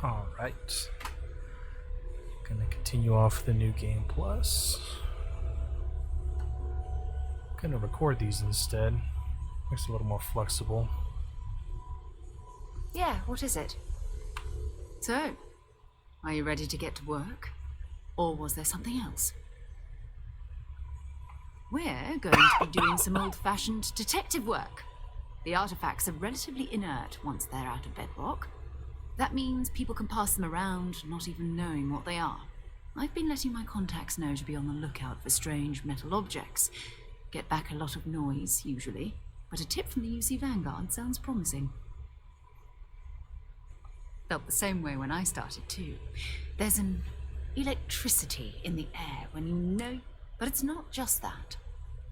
Alright. Gonna continue off the new game plus. Gonna record these instead. Makes it a little more flexible. Yeah, what is it? So, are you ready to get to work? Or was there something else? We're going to be doing some old-fashioned detective work. The artifacts are relatively inert once they're out of bedrock. That means people can pass them around, not even knowing what they are. I've been letting my contacts know to be on the lookout for strange metal objects. Get back a lot of noise, usually, but a tip from the UC Vanguard sounds promising. Felt the same way when I started, too. There's an electricity in the air when you know... But it's not just that.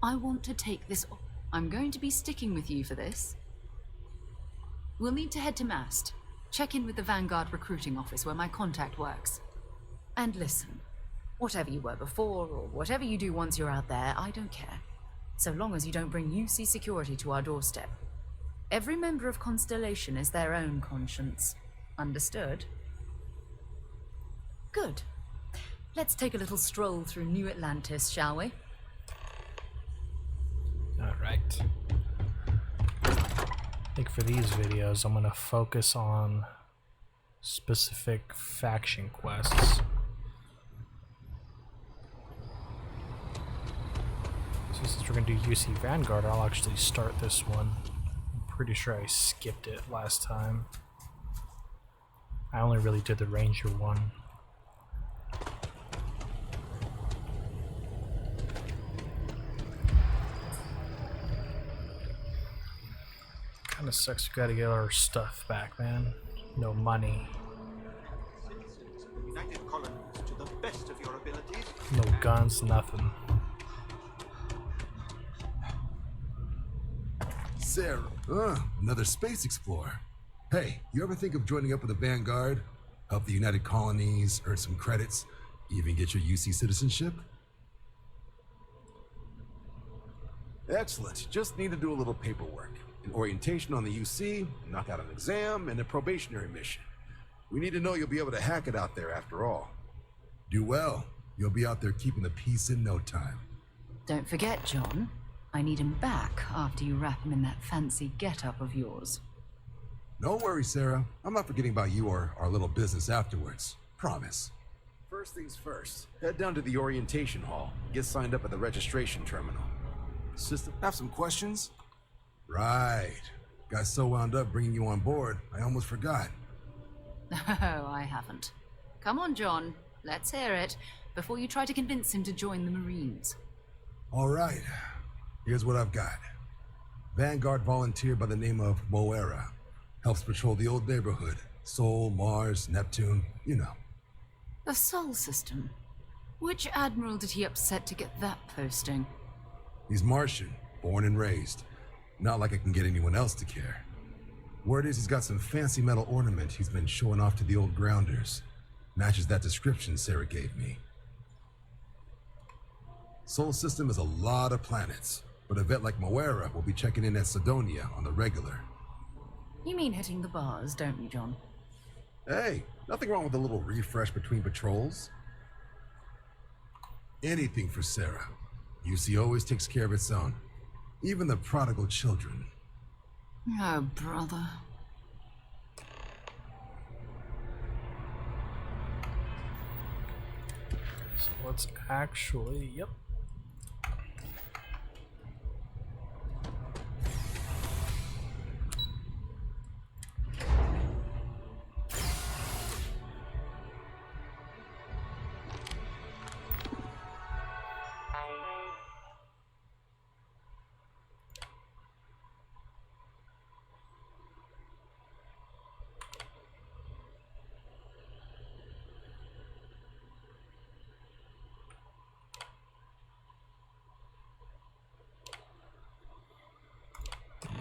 I want to take this... I'm going to be sticking with you for this. We'll need to head to Mast. Check in with the Vanguard recruiting office where my contact works. And listen, whatever you were before, or whatever you do once you're out there, I don't care. So long as you don't bring UC security to our doorstep. Every member of Constellation is their own conscience. Understood? Good. Let's take a little stroll through New Atlantis, shall we? Alright. I think for these videos, I'm gonna focus on specific faction quests. So since we're gonna do UC Vanguard, I'll actually start this one. I'm pretty sure I skipped it last time. I only really did the Ranger one. Kinda sucks, we gotta get our stuff back, man. No money. United colonies to the best of your abilities. No guns, nothing. Sarah, another space explorer. Hey, you ever think of joining up with the Vanguard? Help the United Colonies, earn some credits, even get your UC citizenship? Excellent. Just need to do a little paperwork. An orientation on the UC, knock out an exam, and a probationary mission. We need to know you'll be able to hack it out there after all. Do well. You'll be out there keeping the peace in no time. Don't forget, John. I need him back after you wrap him in that fancy get-up of yours. No worries, Sarah. I'm not forgetting about you or our little business afterwards. Promise. First things first, head down to the orientation hall. Get signed up at the registration terminal. System, have some questions? Right. Got so wound up bringing you on board, I almost forgot. Oh, I haven't. Come on, John. Let's hear it, before you try to convince him to join the Marines. All right. Here's what I've got. Vanguard volunteer by the name of Moera. Helps patrol the old neighborhood. Sol, Mars, Neptune, you know. The Sol system? Which admiral did he upset to get that posting? He's Martian, born and raised. Not like I can get anyone else to care. Word is he's got some fancy metal ornament he's been showing off to the old grounders. Matches that description Sarah gave me. Sol system is a lot of planets, but a vet like Moera will be checking in at Sidonia on the regular. You mean hitting the bars, don't you, John? Hey, nothing wrong with a little refresh between patrols. Anything for Sarah. UC always takes care of its own. Even the prodigal children. Oh, brother. So let's actually, yep.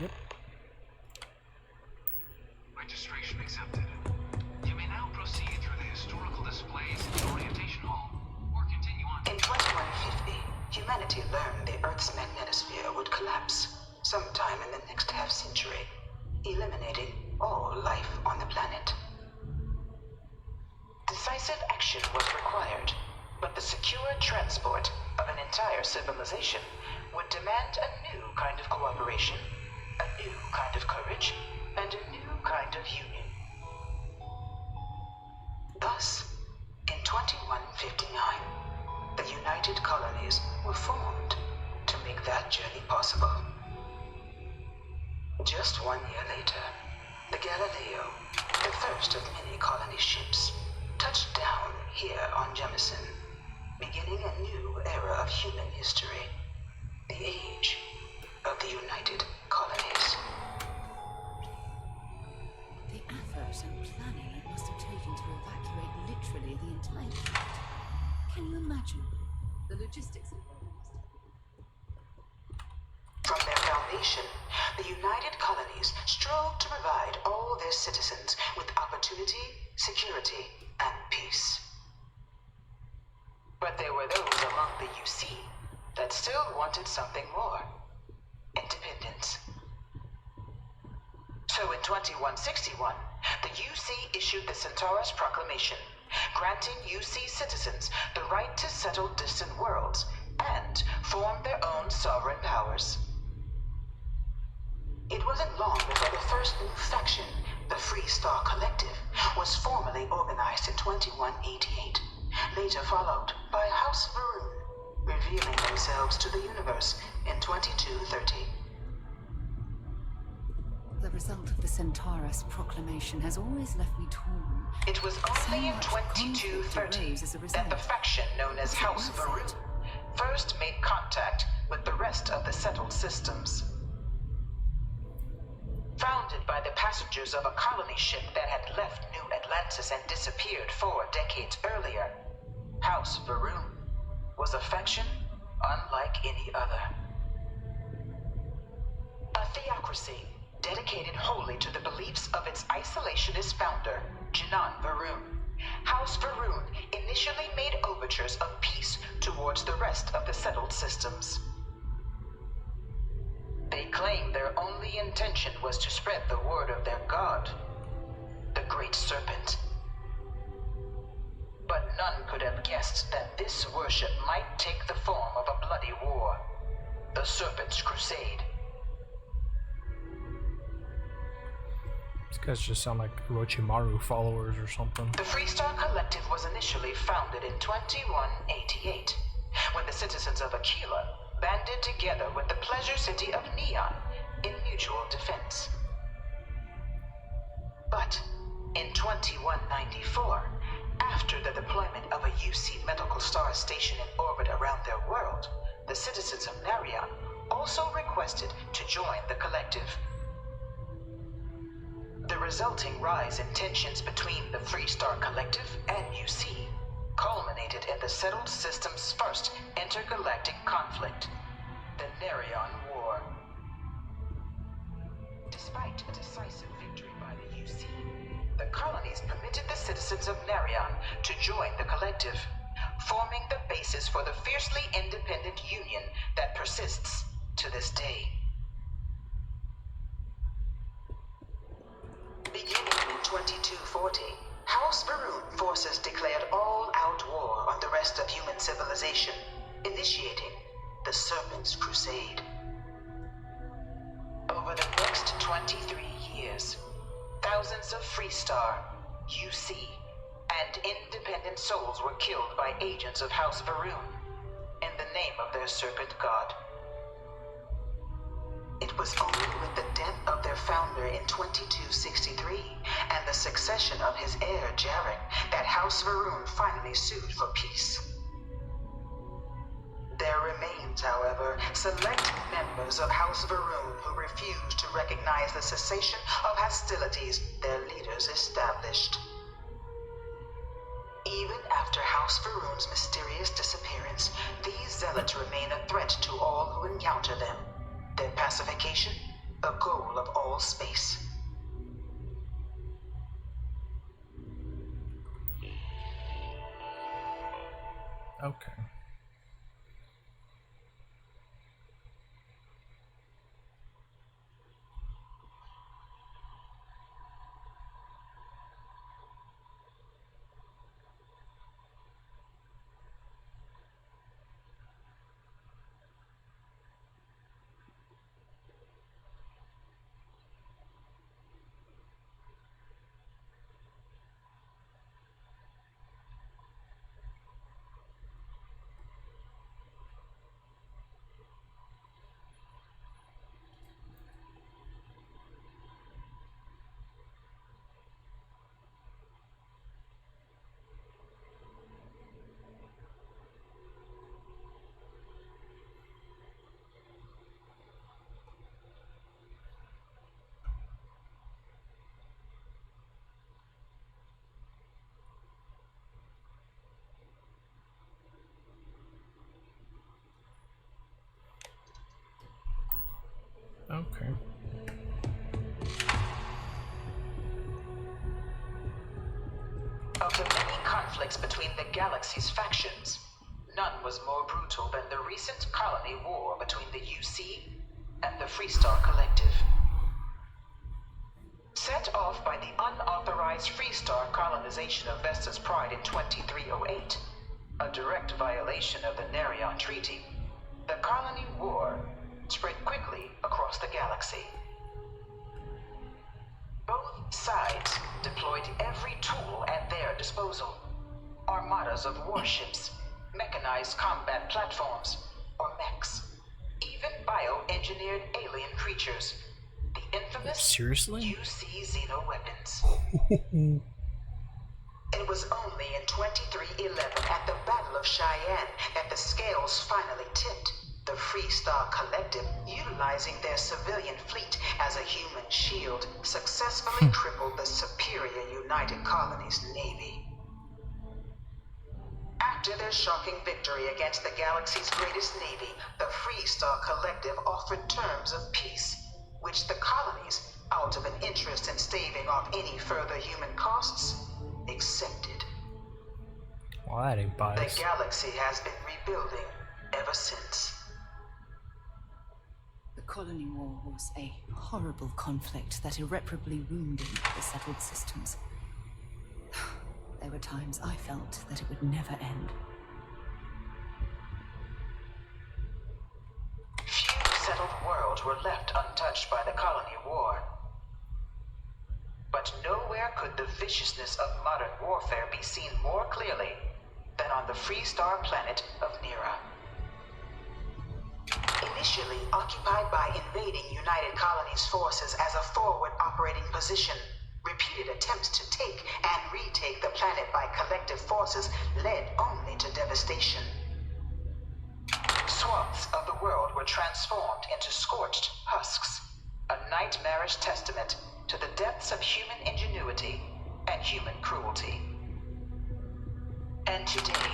Yep. Registration accepted. You may now proceed through the historical displays in the orientation hall, or continue on. In 2150, humanity learned the Earth's magnetosphere would collapse sometime in the next half-century, eliminating all life on the planet. action was required, but the secure transport of an entire civilization would demand a new kind of cooperation, a new kind of courage, and a new kind of union. Thus, in 2159, the United Colonies were formed to make that journey possible. Just 1 year later, the Galileo, the first of many colony ships, touched down here on Jemison, beginning a new era of human history, the age of the United Colonies. The effort and planning it must have taken to evacuate literally the entire fleet. Can you imagine the logistics involved? From their foundation, the United Colonies strove to provide all their citizens with opportunity, security, and peace. But there were those among the UC that still wanted something more: independence. So in 2161, the UC issued the Centaurus Proclamation, granting UC citizens the right to settle distant worlds and form their own sovereign powers. It wasn't long before the first new faction, the Free Star Collective, was formally organized in 2188, later followed by House Varun, revealing themselves to the universe in 2230. The result of the Centaurus Proclamation has always left me torn. It was only in So much conflict 2230 arose as a that the result. faction known as Was it House worth Varun it? first made contact with the rest of the settled systems. Founded by the passengers of a colony ship that had left New Atlantis and disappeared 4 decades earlier, House Varun was a faction unlike any other. A theocracy dedicated wholly to the beliefs of its isolationist founder, Jinan Varun. House Varun initially made overtures of peace towards the rest of the settled systems. They claimed their only intention was to spread the word of their god, the Great Serpent. But none could have guessed that this worship might take the form of a bloody war, the Serpent's Crusade. These guys just sound like Orochimaru followers or something. The Freestar Collective was initially founded in 2188, when the citizens of Aquila banded together with the pleasure city of Neon in mutual defense. But in 2194, after the deployment of a UC medical star station in orbit around their world, the citizens of Narion also requested to join the collective. The resulting rise in tensions between the Freestar Collective and UC culminated in the settled system's first intergalactic conflict, the Narion War. Despite a decisive victory by the UC, the colonies permitted the citizens of Narion to join the collective, forming the basis for the fiercely independent union that persists to this day. Beginning in 2240, House Varun forces declared all-out war on the rest of human civilization, initiating the Serpent's Crusade. Over the next 23 years, thousands of Freestar, UC, and independent souls were killed by agents of House Varun in the name of their serpent god. It was only with the death of their founder in 2263 and the succession of his heir Jarek that House Varun finally sued for peace. There remains, however, select members of House Varun who refuse to recognize the cessation of hostilities their leaders established. Even after House Varun's mysterious disappearance, these zealots remain a threat to all who encounter them. Their pacification, a goal of all space. Okay. Okay. Of the many conflicts between the galaxy's factions, none was more brutal than the recent colony war between the UC and the Freestar Collective. Set off by the unauthorized Freestar colonization of Vesta's Pride in 2308, a direct violation of the Nerion Treaty, the colony war spread quickly across the galaxy. Both sides deployed every tool at their disposal. Armadas of warships, mechanized combat platforms, or mechs, even bioengineered alien creatures. The infamous Seriously? UC Xeno weapons. It was only in 2311 at the Battle of Cheyenne that the scales finally tipped. The Freestar Collective, utilizing their civilian fleet as a human shield, successfully crippled the superior United Colonies Navy. After their shocking victory against the galaxy's greatest navy, the Freestar Collective offered terms of peace, which the colonies, out of an interest in staving off any further human costs, accepted. Well, that ain't biased. The galaxy has been rebuilding ever since. The colony war was a horrible conflict that irreparably wounded the settled systems. There were times I felt that it would never end. Few settled worlds were left untouched by the colony war. But nowhere could the viciousness of modern warfare be seen more clearly than on the Freestar planet of Nera. Initially occupied by invading United Colonies forces as a forward operating position, repeated attempts to take and retake the planet by collective forces led only to devastation. Swaths of the world were transformed into scorched husks, a nightmarish testament to the depths of human ingenuity and human cruelty. And today,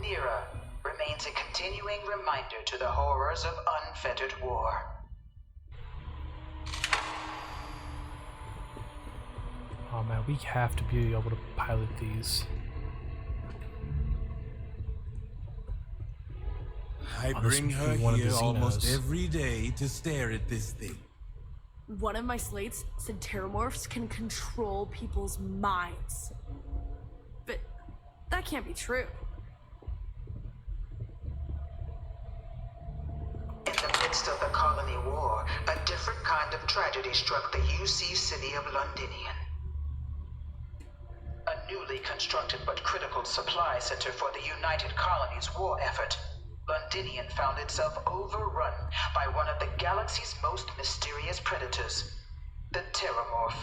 Nera remains a continuing reminder to the horrors of unfettered war. Oh man, we have to be able to pilot these. I Oh, this bring would her be one of the here almost Xenos. every day to stare at this thing. One of my slates said terramorphs can control people's minds. But that can't be true. In the midst of the colony war, a different kind of tragedy struck the UC city of Londinian. A newly constructed but critical supply center for the United Colonies war effort, Londinian found itself overrun by one of the galaxy's most mysterious predators, the Terramorph.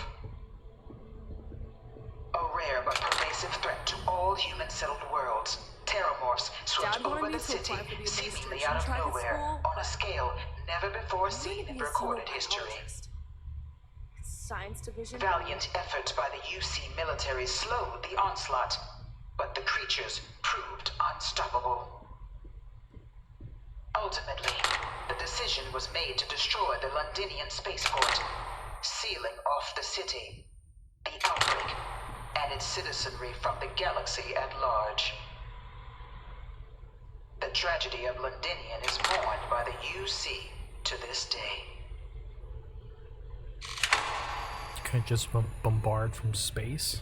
A rare but pervasive threat to all human-settled worlds, Terramorphs swept Dad wanted over me the to city, apply for the seemingly administration out of track at nowhere, school, on a scale never before I'm seen going to in be a recorded history. xenobiologist. Science division. Valiant efforts by the UC military slowed the onslaught, but the creatures proved unstoppable. Ultimately, the decision was made to destroy the Londinian spaceport, sealing off the city, the outbreak, and its citizenry from the galaxy at large. The tragedy of Londinian is mourned by the UC to this day. You can't just bombard from space.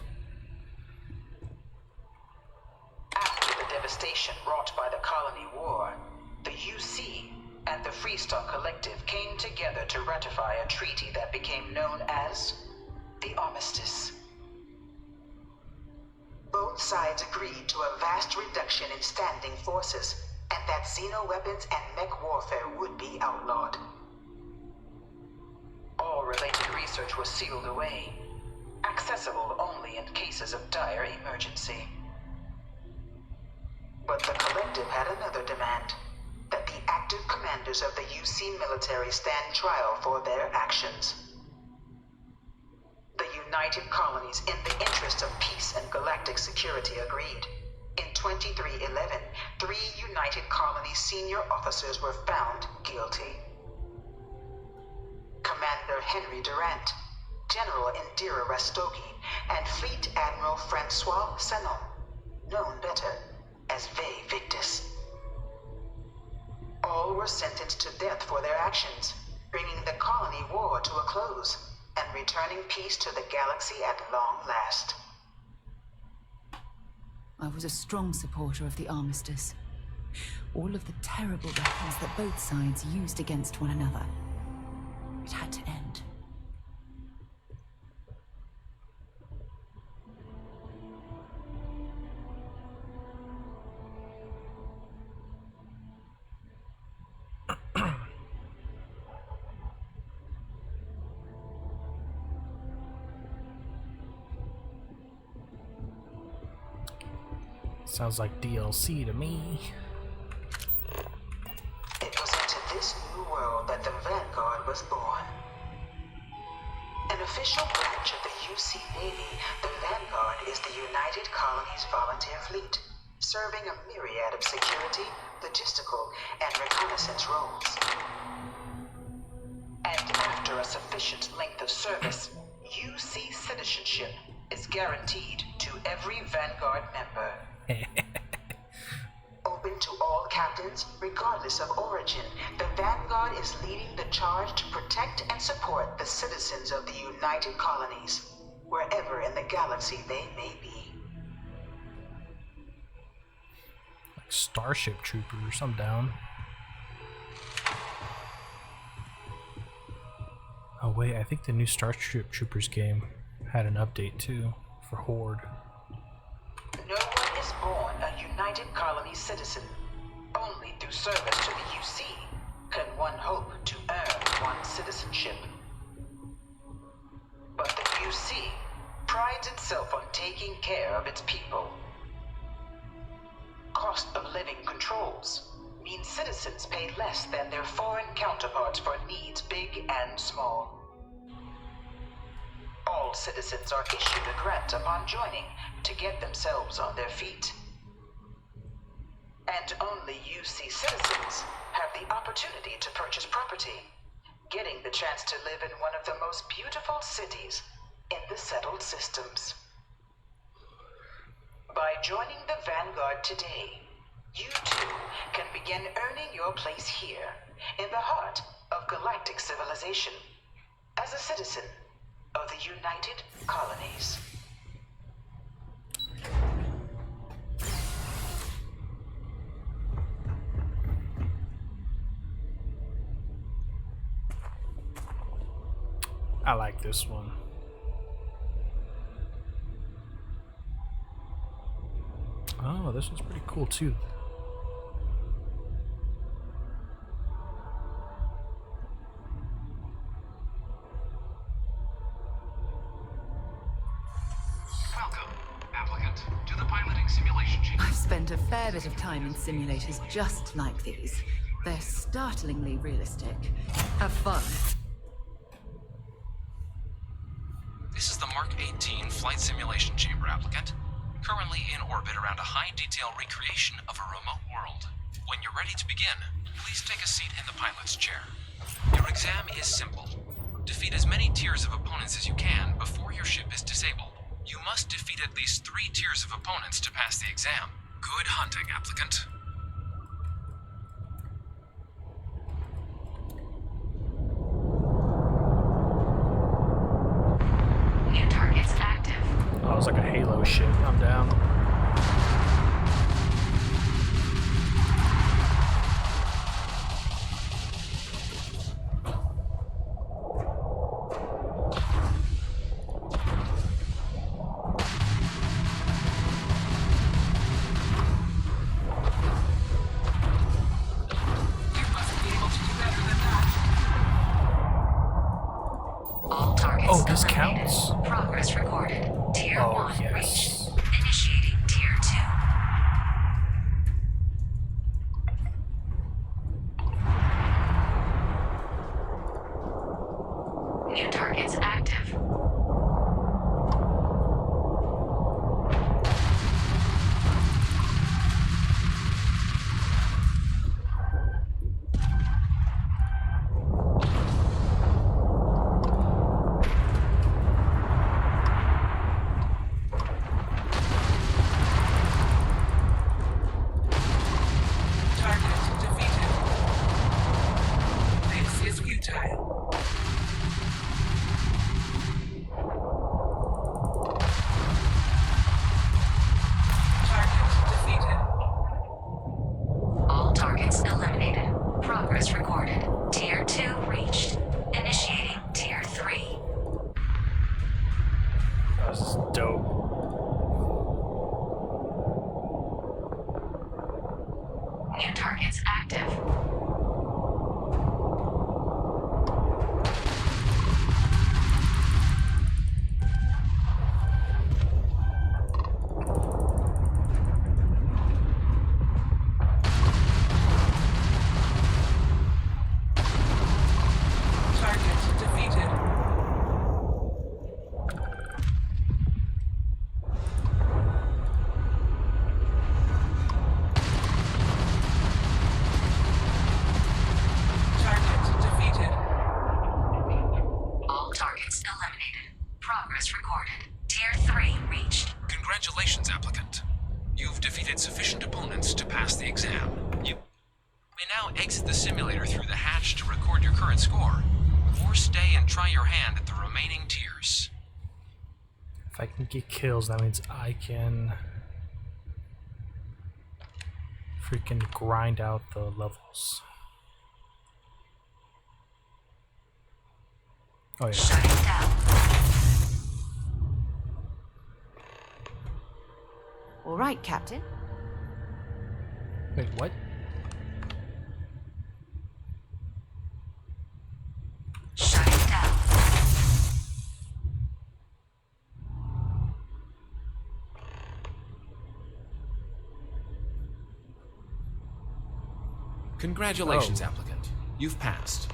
After the devastation wrought by the colony war, the UC and the Freestar Collective came together to ratify a treaty that became known as the Armistice. Both sides agreed to a vast reduction in standing forces, and that xeno-weapons and mech warfare would be outlawed. All related research was sealed away, accessible only in cases of dire emergency. But the Collective had another demand, that the active commanders of the UC military stand trial for their actions. The United Colonies, in the interest of peace and galactic security, agreed. In 2311, 3 United Colonies senior officers were found guilty. Commander Henry Durant, General Indira Rastogi, and Fleet Admiral Francois Sanon, known better as Ve Victus. All were sentenced to death for their actions, bringing the colony war to a close and returning peace to the galaxy at long last. I was a strong supporter of the armistice. All of the terrible weapons that both sides used against one another. It had to end. Sounds like DLC to me. It was into this new world that the Vanguard was born. An official branch of the UC Navy, the Vanguard is the United Colonies Volunteer Fleet, serving a myriad of security, logistical, and reconnaissance roles. And after a sufficient length of service, UC citizenship is guaranteed to every Vanguard member. Open to all captains, regardless of origin, the Vanguard is leading the charge to protect and support the citizens of the United Colonies, wherever in the galaxy they may be. Like Starship Troopers, I'm down. Oh wait, I think the new Starship Troopers game had an update too, for Horde. No one is born a United Colonies citizen. Only through service to the UC can one hope to earn one's citizenship. But the UC prides itself on taking care of its people. Cost of living controls mean citizens pay less than their foreign counterparts for needs big and small. All citizens are issued a grant upon joining to get themselves on their feet. And only UC citizens have the opportunity to purchase property, getting the chance to live in one of the most beautiful cities in the settled systems. By joining the Vanguard today, you too can begin earning your place here, in the heart of galactic civilization, as a citizen of the United Colonies. I like this one. Oh, this one's pretty cool too. Welcome, applicant, to the piloting simulation chamber. I've spent a fair bit of time in simulators just like these. They're startlingly realistic. Have fun. This is the Mark 18 flight simulation chamber, applicant. Currently in orbit around a high-detail recreation of a remote world. When you're ready to begin, please take a seat in the pilot's chair. Your exam is simple. Defeat as many tiers of opponents as you can before your ship is disabled. You must defeat at least 3 tiers of opponents to pass the exam. Good hunting, applicant. New targets active. Oh, it's like a Halo ship. I'm down. All targets Oh, this eliminated. counts. Progress recorded. Tier Oh, 1 yes. reached. Initiating This is dope. New targets active. Target defeated. Target defeated. All targets eliminated. Progress recorded. Tier 3 reached. Congratulations, applicant. You've defeated sufficient opponents to pass the exam. You may now exit the simulator through the hatch to record your current score, or stay and try your hand at the remaining tiers. If I can get kills, that means I can freaking grind out the levels. Oh yeah. Shutting down. All right, Captain. Wait, what? Shutting down. Congratulations, applicant. You've passed.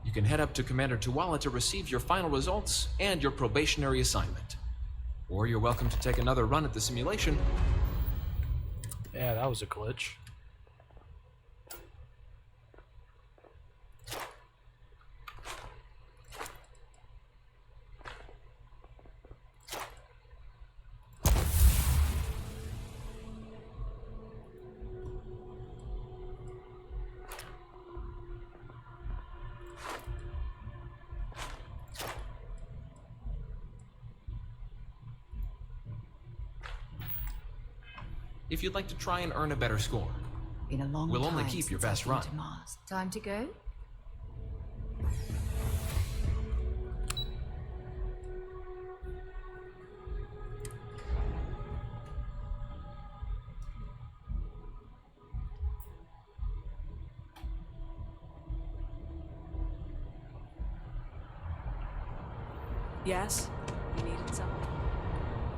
You can head up to Commander Tuwala to receive your final results and your probationary assignment. Or you're welcome to take another run at the simulation. Yeah, that was a glitch. If you'd like to try and earn a better score. Been a long We'll time only keep your since I've best been run. to Mars. Time to go? Yes? You needed something?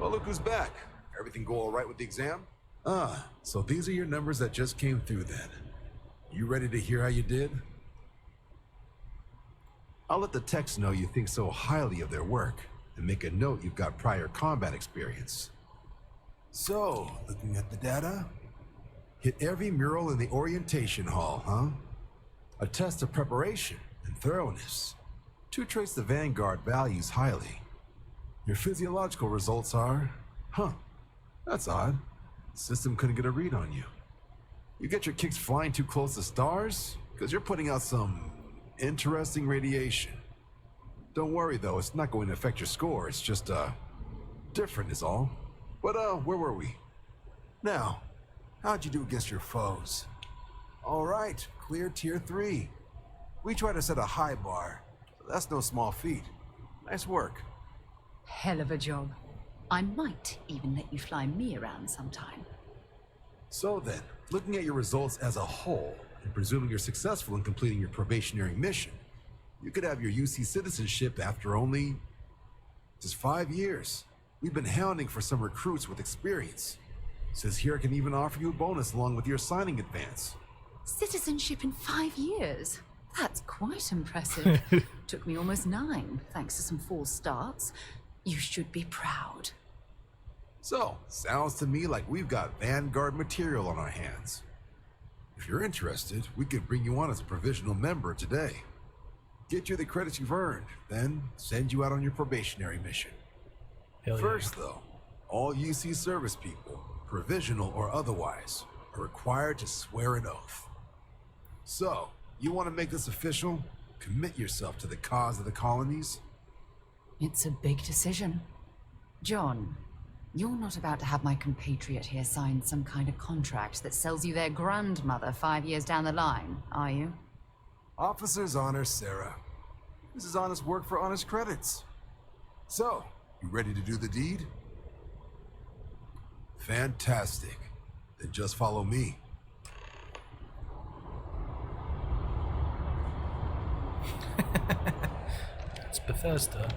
Well, look who's back. Everything go all right with the exam? Ah, so these are your numbers that just came through then. You ready to hear how you did? I'll let the techs know you think so highly of their work, and make a note you've got prior combat experience. So, looking at the data, hit every mural in the orientation hall, huh? A test of preparation and thoroughness. 2 traits the Vanguard values highly. Your physiological results are, that's odd. System couldn't get a read on you. You get your kicks flying too close to stars? Because you're putting out some interesting radiation. Don't worry though, it's not going to affect your score. It's just, different is all. But, where were we? Now, how'd you do against your foes? All right, clear tier 3. We try to set a high bar, so that's no small feat. Nice work. Hell of a job. I might even let you fly me around sometime. So then, looking at your results as a whole, and presuming you're successful in completing your probationary mission, you could have your UC citizenship after only just 5 years. We've been hounding for some recruits with experience. Says here I can even offer you a bonus along with your signing advance. Citizenship in 5 years? That's quite impressive. Took me almost 9, thanks to some false starts. You should be proud. So, sounds to me like we've got Vanguard material on our hands. If you're interested, we could bring you on as a provisional member today. Get you the credits you've earned, then send you out on your probationary mission. Hell yeah. First, though, all UC service people, provisional or otherwise, are required to swear an oath. So, you want to make this official? Commit yourself to the cause of the colonies? It's a big decision. John, you're not about to have my compatriot here sign some kind of contract that sells you their grandmother 5 years down the line, are you? Officer's honor, Sarah. This is honest work for honest credits. So, You ready to do the deed? Fantastic. Then just follow me. It's Bethesda.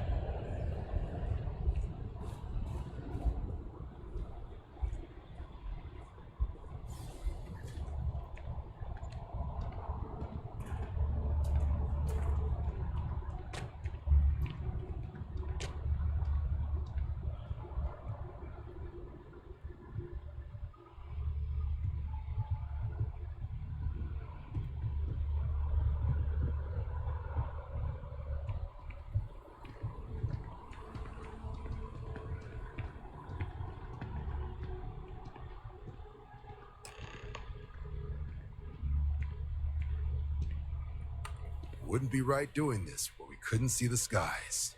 Wouldn't be right doing this where we couldn't see the skies.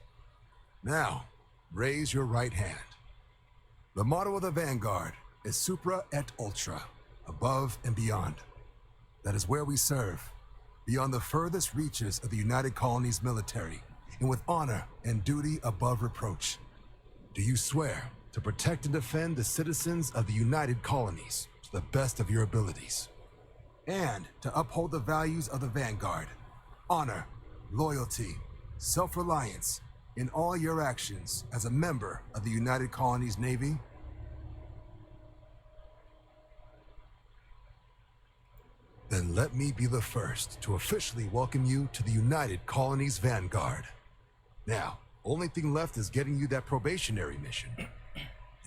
Now, raise your right hand. The motto of the Vanguard is Supra et Ultra, above and beyond. That is where we serve, beyond the furthest reaches of the United Colonies military, and with honor and duty above reproach. Do you swear to protect and defend the citizens of the United Colonies to the best of your abilities, and to uphold the values of the Vanguard? Honor, loyalty, self-reliance in all your actions as a member of the United Colonies Navy? Then let me be the first to officially welcome you to the United Colonies Vanguard. Now, only thing left is getting you that probationary mission.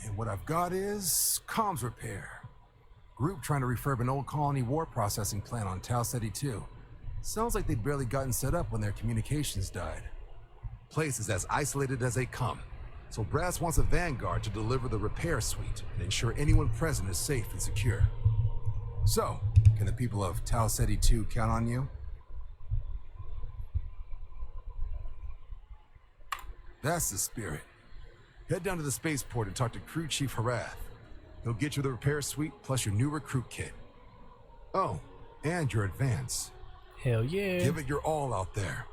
And what I've got is comms repair. Group trying to refurb an old colony war processing plant on Tau Ceti 2. Sounds like they'd barely gotten set up when their communications died. Place is as isolated as they come, so Brass wants a Vanguard to deliver the repair suite and ensure anyone present is safe and secure. So, can the people of Tau Ceti 2 count on you? That's the spirit. Head down to the spaceport and talk to Crew Chief Harath. He'll get you the repair suite plus your new recruit kit. Oh, and your advance. Hell yeah. Give it your all out there.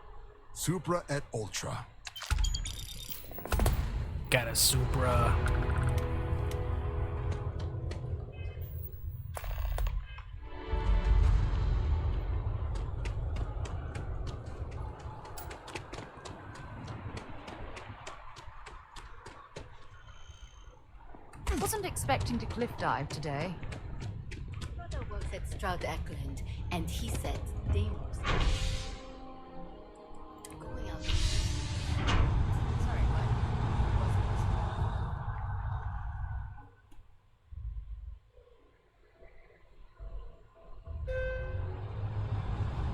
Supra et Ultra. Got a Supra. Wasn't expecting to cliff dive today. Brother works at Stroud Eckland, and he said they going out. Sorry, what?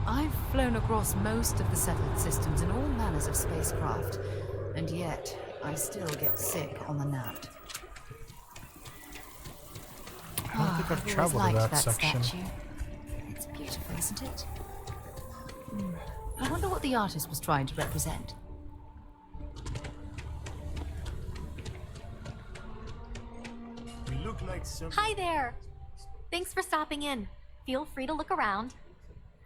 I've flown across most of the settled systems in all manners of spacecraft, and yet I still get sick on the nap. I don't think I've always traveled to liked that section. statue. It's beautiful, isn't it? I wonder what the artist was trying to represent. We look like some. Hi there! Thanks for stopping in. Feel free to look around.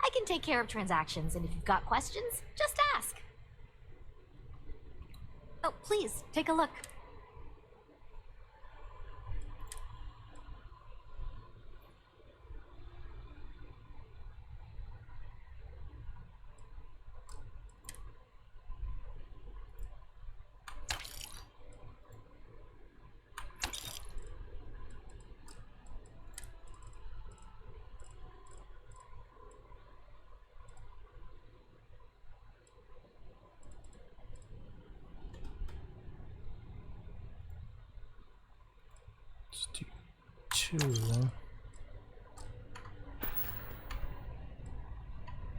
I can take care of transactions, and if you've got questions, just ask. Oh, please, take a look. Let's do two.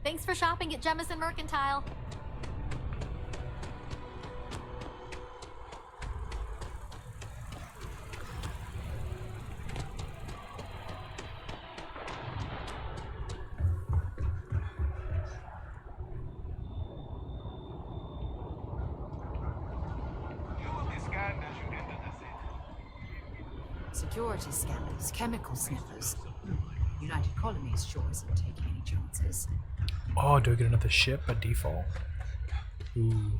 Thanks for shopping at Jemison Mercantile. Security scanners, chemical sniffers. United Colonies sure isn't taking any chances. Oh, do I get another ship by default? Ooh.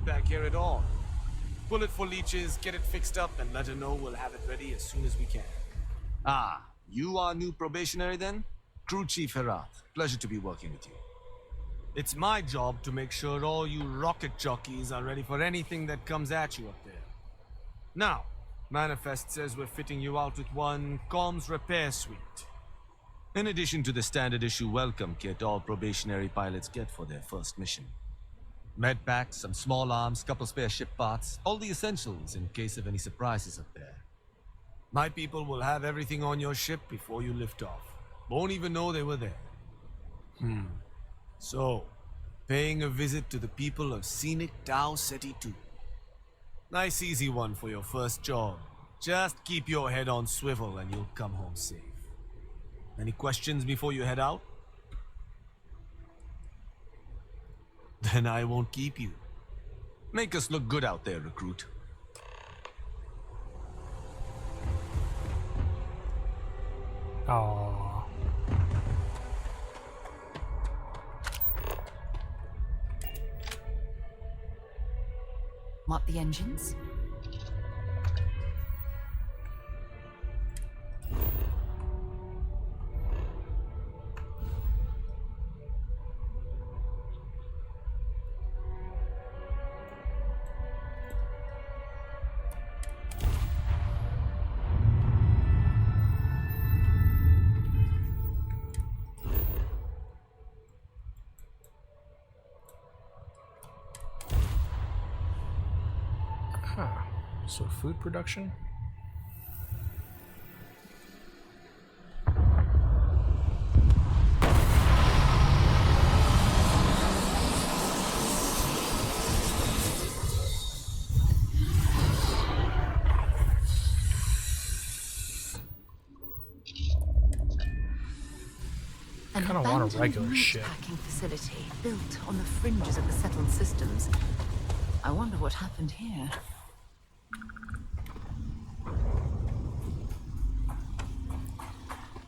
med pack here at all. Pull it for leeches, get it fixed up, and let her know we'll have it ready as soon as we can. Ah, you are new probationary then? Crew Chief Herat. Pleasure to be working with you. It's my job to make sure all you rocket jockeys are ready for anything that comes at you up there. Now, Manifest says we're fitting you out with one comms repair suite. In addition to the standard issue welcome kit all probationary pilots get for their first mission. Med packs, some small arms, couple spare ship parts, all the essentials in case of any surprises up there. My people will have everything on your ship before you lift off. Won't even know they were there. So, paying a visit to the people of scenic Tau Ceti 2. Nice easy one for your first job. Just keep your head on swivel and you'll come home safe. Any questions before you head out? Then I won't keep you. Make us look good out there, recruit. Aww. What, the engines? So food production? An Kinda want a abandoned regular meat ship. packing facility built on the fringes of the settled systems. I wonder what happened here.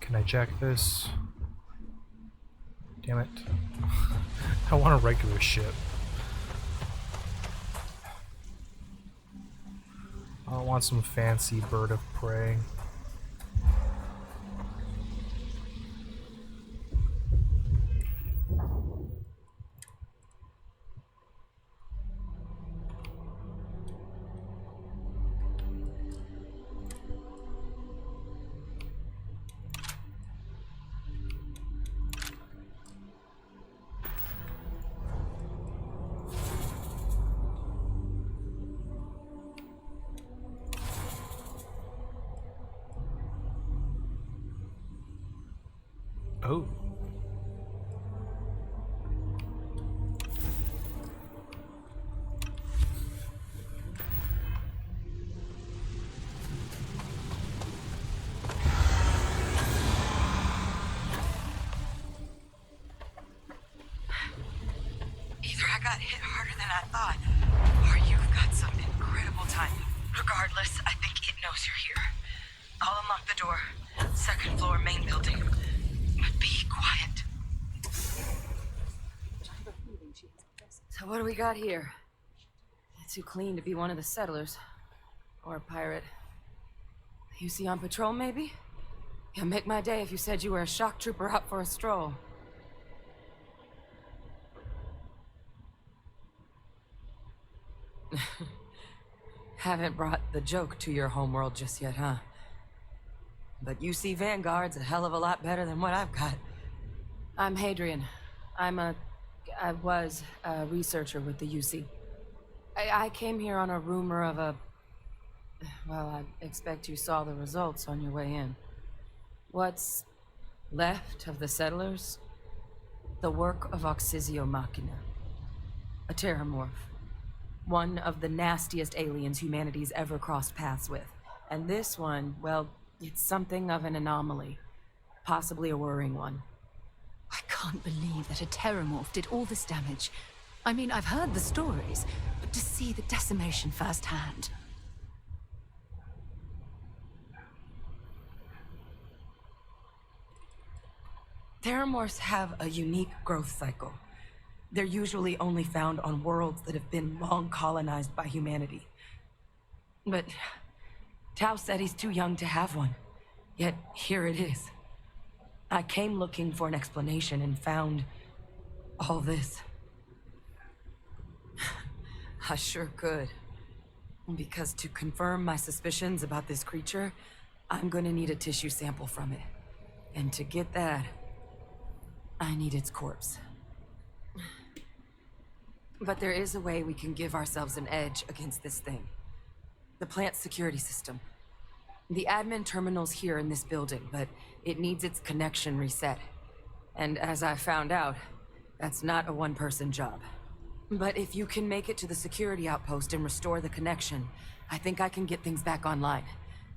Can I jack this? Damn it. I want a regular ship. I don't want some fancy bird of prey. Oh. Either I got hit harder than I thought, or you've got some incredible timing. Regardless, I think it knows you're here. I'll unlock the door. Second floor, main building. But be quiet. So what do we got here? Too clean to be one of the settlers. Or a pirate. UC on patrol, maybe? Yeah, make my day if you said you were a shock trooper out for a stroll. Haven't brought the joke to your homeworld just yet, huh? But UC Vanguard's a hell of a lot better than what I've got. I'm Hadrian. I was a researcher with the UC. I came here on a rumor of a... Well, I expect you saw the results on your way in. What's left of the settlers? The work of Oxysio Machina. A terramorph. One of the nastiest aliens humanity's ever crossed paths with. And this one, well, it's something of an anomaly. Possibly a worrying one. I can't believe that a terramorph did all this damage. I mean, I've heard the stories, but to see the decimation firsthand... Terramorphs have a unique growth cycle. They're usually only found on worlds that have been long colonized by humanity. But Tao said he's too young to have one. Yet here it is. I came looking for an explanation and found all this. I sure could. Because to confirm my suspicions about this creature, I'm gonna need a tissue sample from it. And to get that, I need its corpse. But there is a way we can give ourselves an edge against this thing. The plant's security system. The admin terminal's here in this building, but it needs its connection reset. And as I found out, that's not a one-person job. But if you can make it to the security outpost and restore the connection, I think I can get things back online.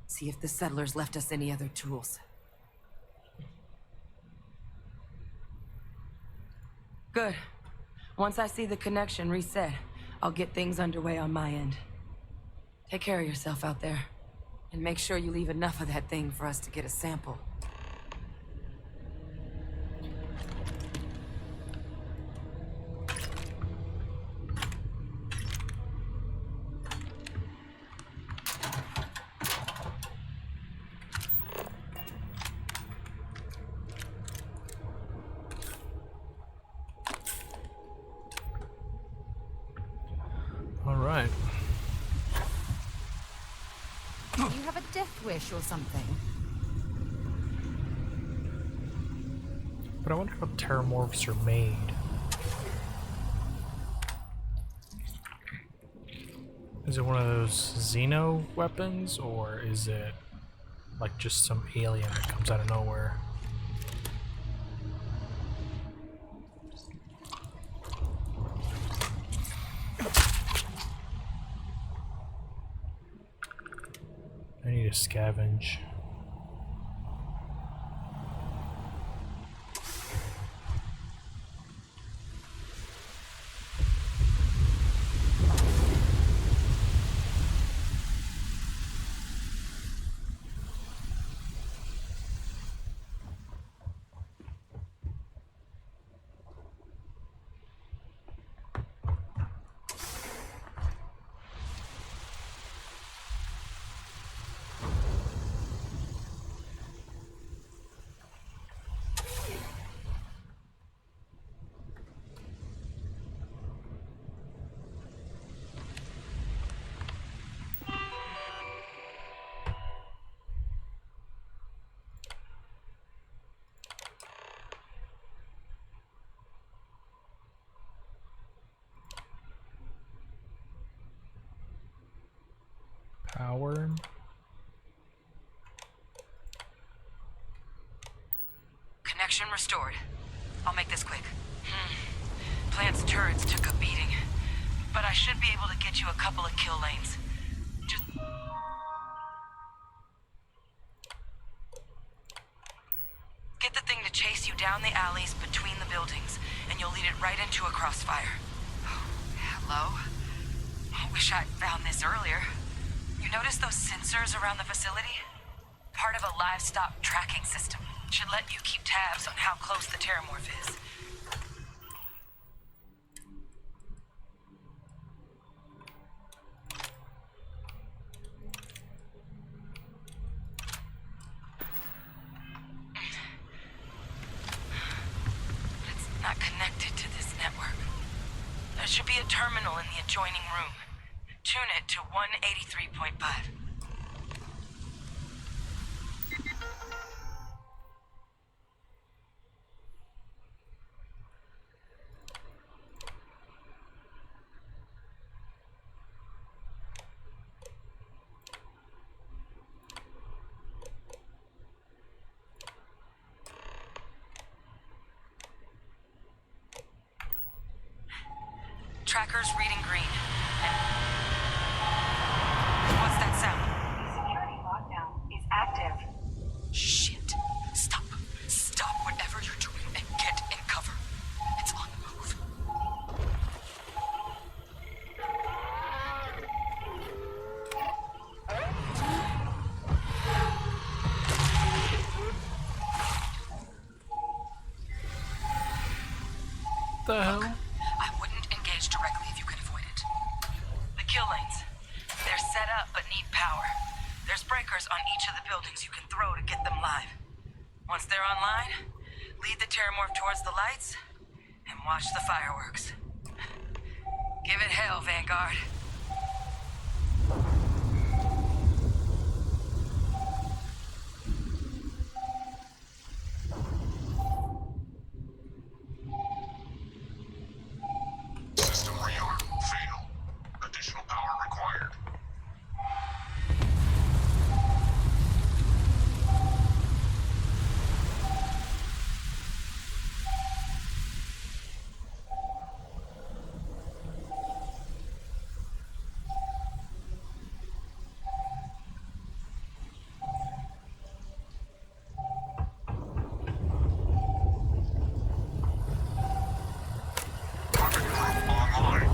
See if the settlers left us any other tools. Good. Once I see the connection reset, I'll get things underway on my end. Take care of yourself out there. And make sure you leave enough of that thing for us to get a sample. All right. Do you have a death wish or something? But I wonder how terramorphs are made. Is it one of those Xeno weapons, or is it like just some alien that comes out of nowhere? I need to scavenge. Power. Connection restored. I'll make this quick. Plant's turrets took a beating, but I should be able to get you a couple of kill lanes. Just... get the thing to chase you down the alleys between the buildings, and you'll lead it right into a crossfire. Oh, hello? I wish I'd found this earlier. You notice those sensors around the facility? Part of a livestock tracking system. Should let you keep tabs on how close the terramorph is. It's not connected to this network. There should be a terminal in the adjoining room. Tune it to 183.5. Tracker's reading green. What's that sound? Security lockdown is active. Shit. Stop. Stop whatever you're doing and get in cover. It's on the move. The hell? directly if you can avoid it. The kill lanes. They're set up but need power. There's breakers on each of the buildings you can throw to get them live. Once they're online, lead the Terramorph towards the lights and watch the fireworks. Give it hell, Vanguard. System rearm. Fail. Additional power required. Weapon group online.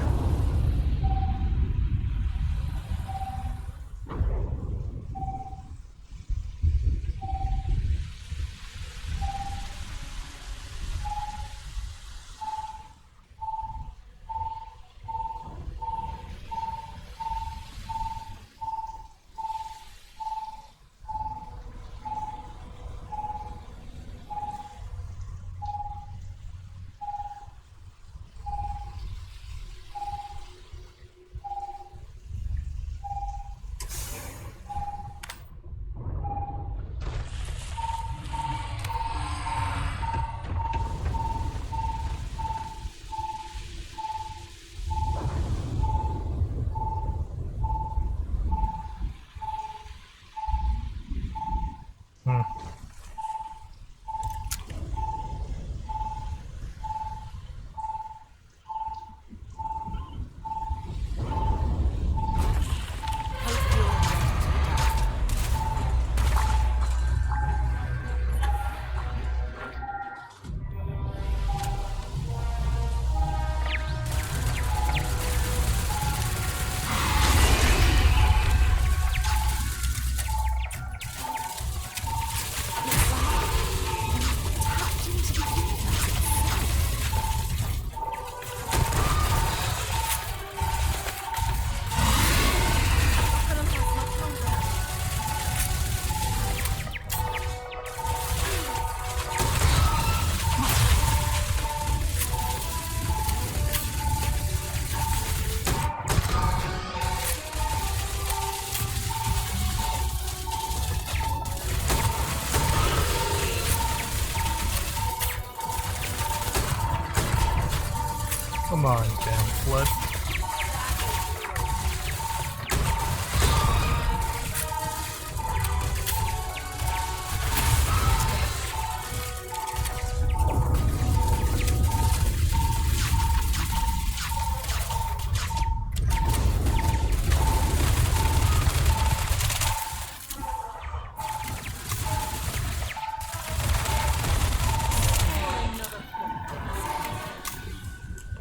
Come on, damn flood.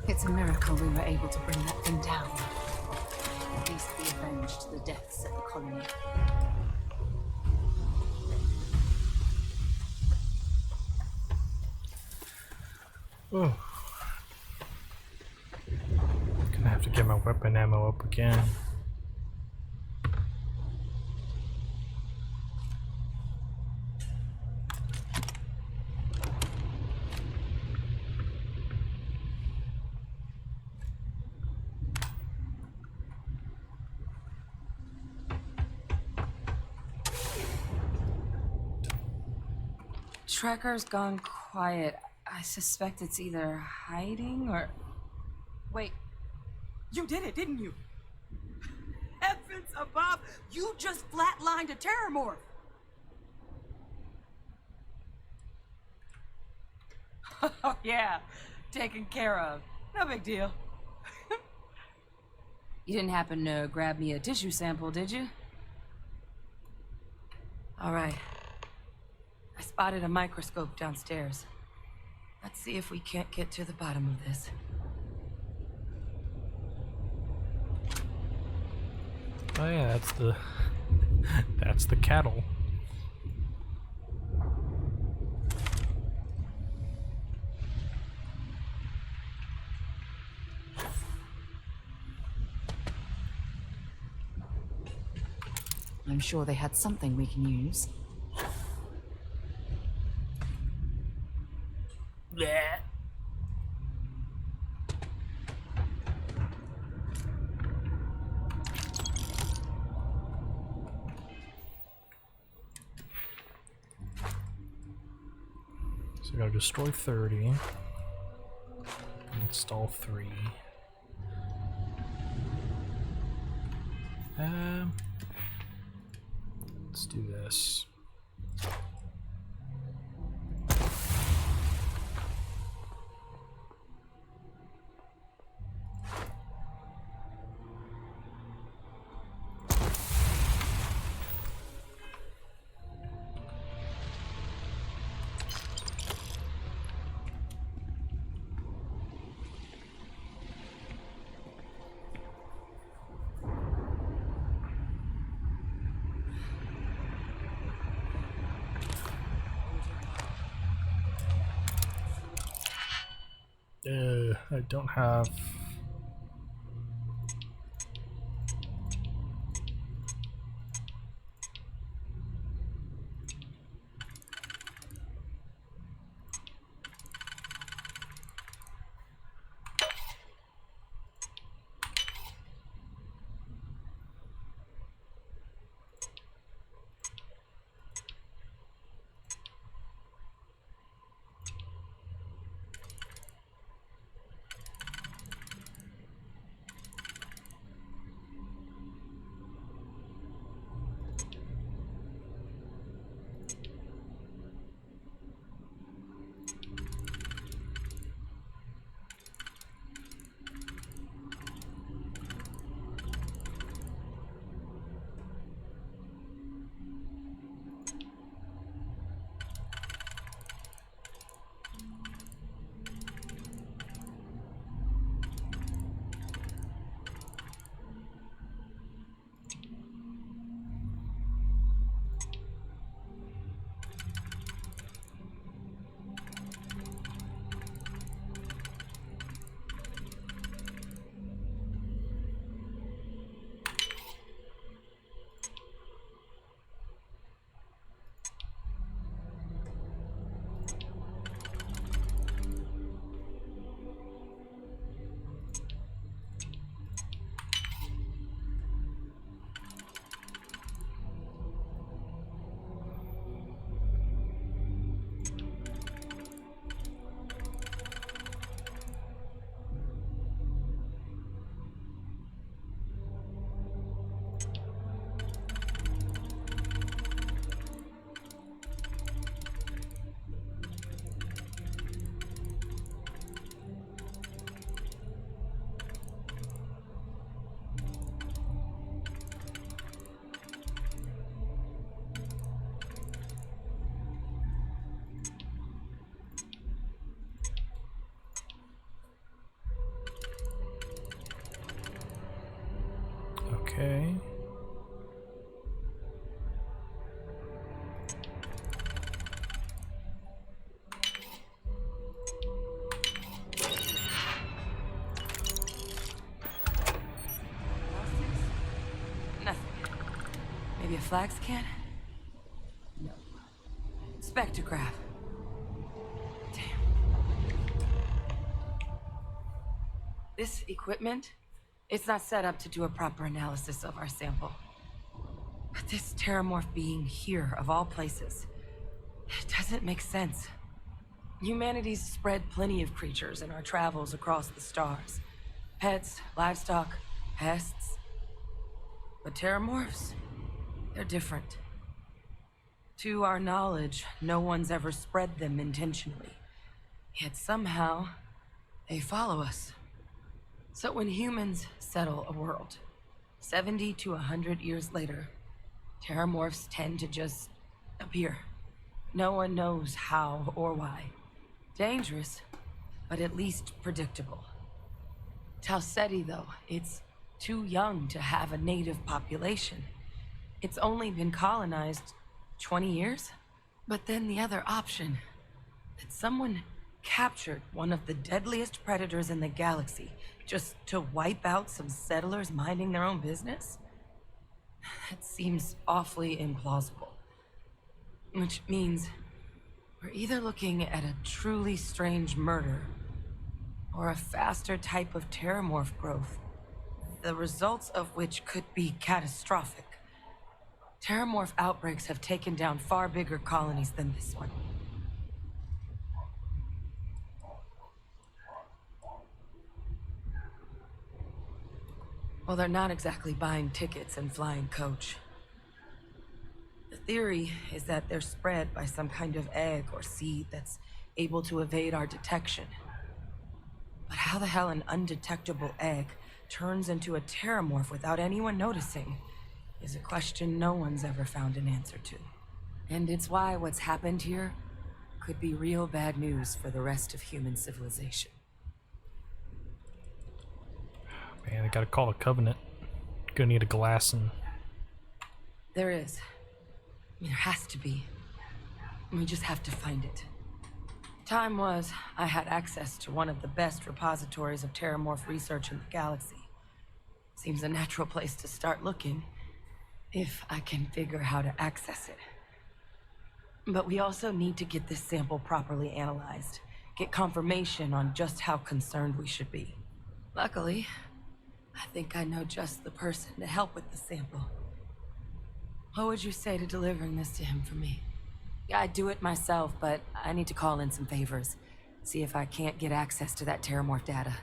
It's a miracle we were able to bring that thing down. At least be avenged the deaths at the colony. Oh. Gonna have to get my weapon ammo up again. Tracker's gone quiet. I suspect it's either hiding or... Wait. You did it, didn't you? Heavens above! You just flatlined a Terramorph! Oh, yeah. Taken care of. No big deal. You didn't happen to grab me a tissue sample, did you? All right. I spotted a microscope downstairs. Let's see if we can't get to the bottom of this. Oh yeah, that's the cattle. I'm sure they had something we can use. Yeah. So I gotta destroy 30. Install 3. Let's do this. I don't have... Okay. Nothing. Maybe a flax can? No. Spectrograph. Damn. This equipment, it's not set up to do a proper analysis of our sample. But this terramorph being here, of all places, it doesn't make sense. Humanity's spread plenty of creatures in our travels across the stars. Pets, livestock, pests. But terramorphs, they're different. To our knowledge, no one's ever spread them intentionally. Yet somehow, they follow us. So when humans settle a world, 70 to 100 years later, terramorphs tend to just appear. No one knows how or why. Dangerous, but at least predictable. Tau Ceti, though, it's too young to have a native population. It's only been colonized 20 years? But then the other option, that someone captured one of the deadliest predators in the galaxy just to wipe out some settlers minding their own business? That seems awfully implausible. Which means we're either looking at a truly strange murder or a faster type of terramorph growth, the results of which could be catastrophic. Terramorph outbreaks have taken down far bigger colonies than this one. Well, they're not exactly buying tickets and flying coach. The theory is that they're spread by some kind of egg or seed that's able to evade our detection. But how the hell an undetectable egg turns into a terramorph without anyone noticing is a question no one's ever found an answer to. And it's why what's happened here could be real bad news for the rest of human civilization. Man, I gotta call a covenant. Gonna need a glass and... There is. There has to be. We just have to find it. Time was, I had access to one of the best repositories of terramorph research in the galaxy. Seems a natural place to start looking, if I can figure how to access it. But we also need to get this sample properly analyzed, get confirmation on just how concerned we should be. Luckily, I think I know just the person to help with the sample. What would you say to delivering this to him for me? Yeah, I'd do it myself, but I need to call in some favors. See if I can't get access to that terramorph data.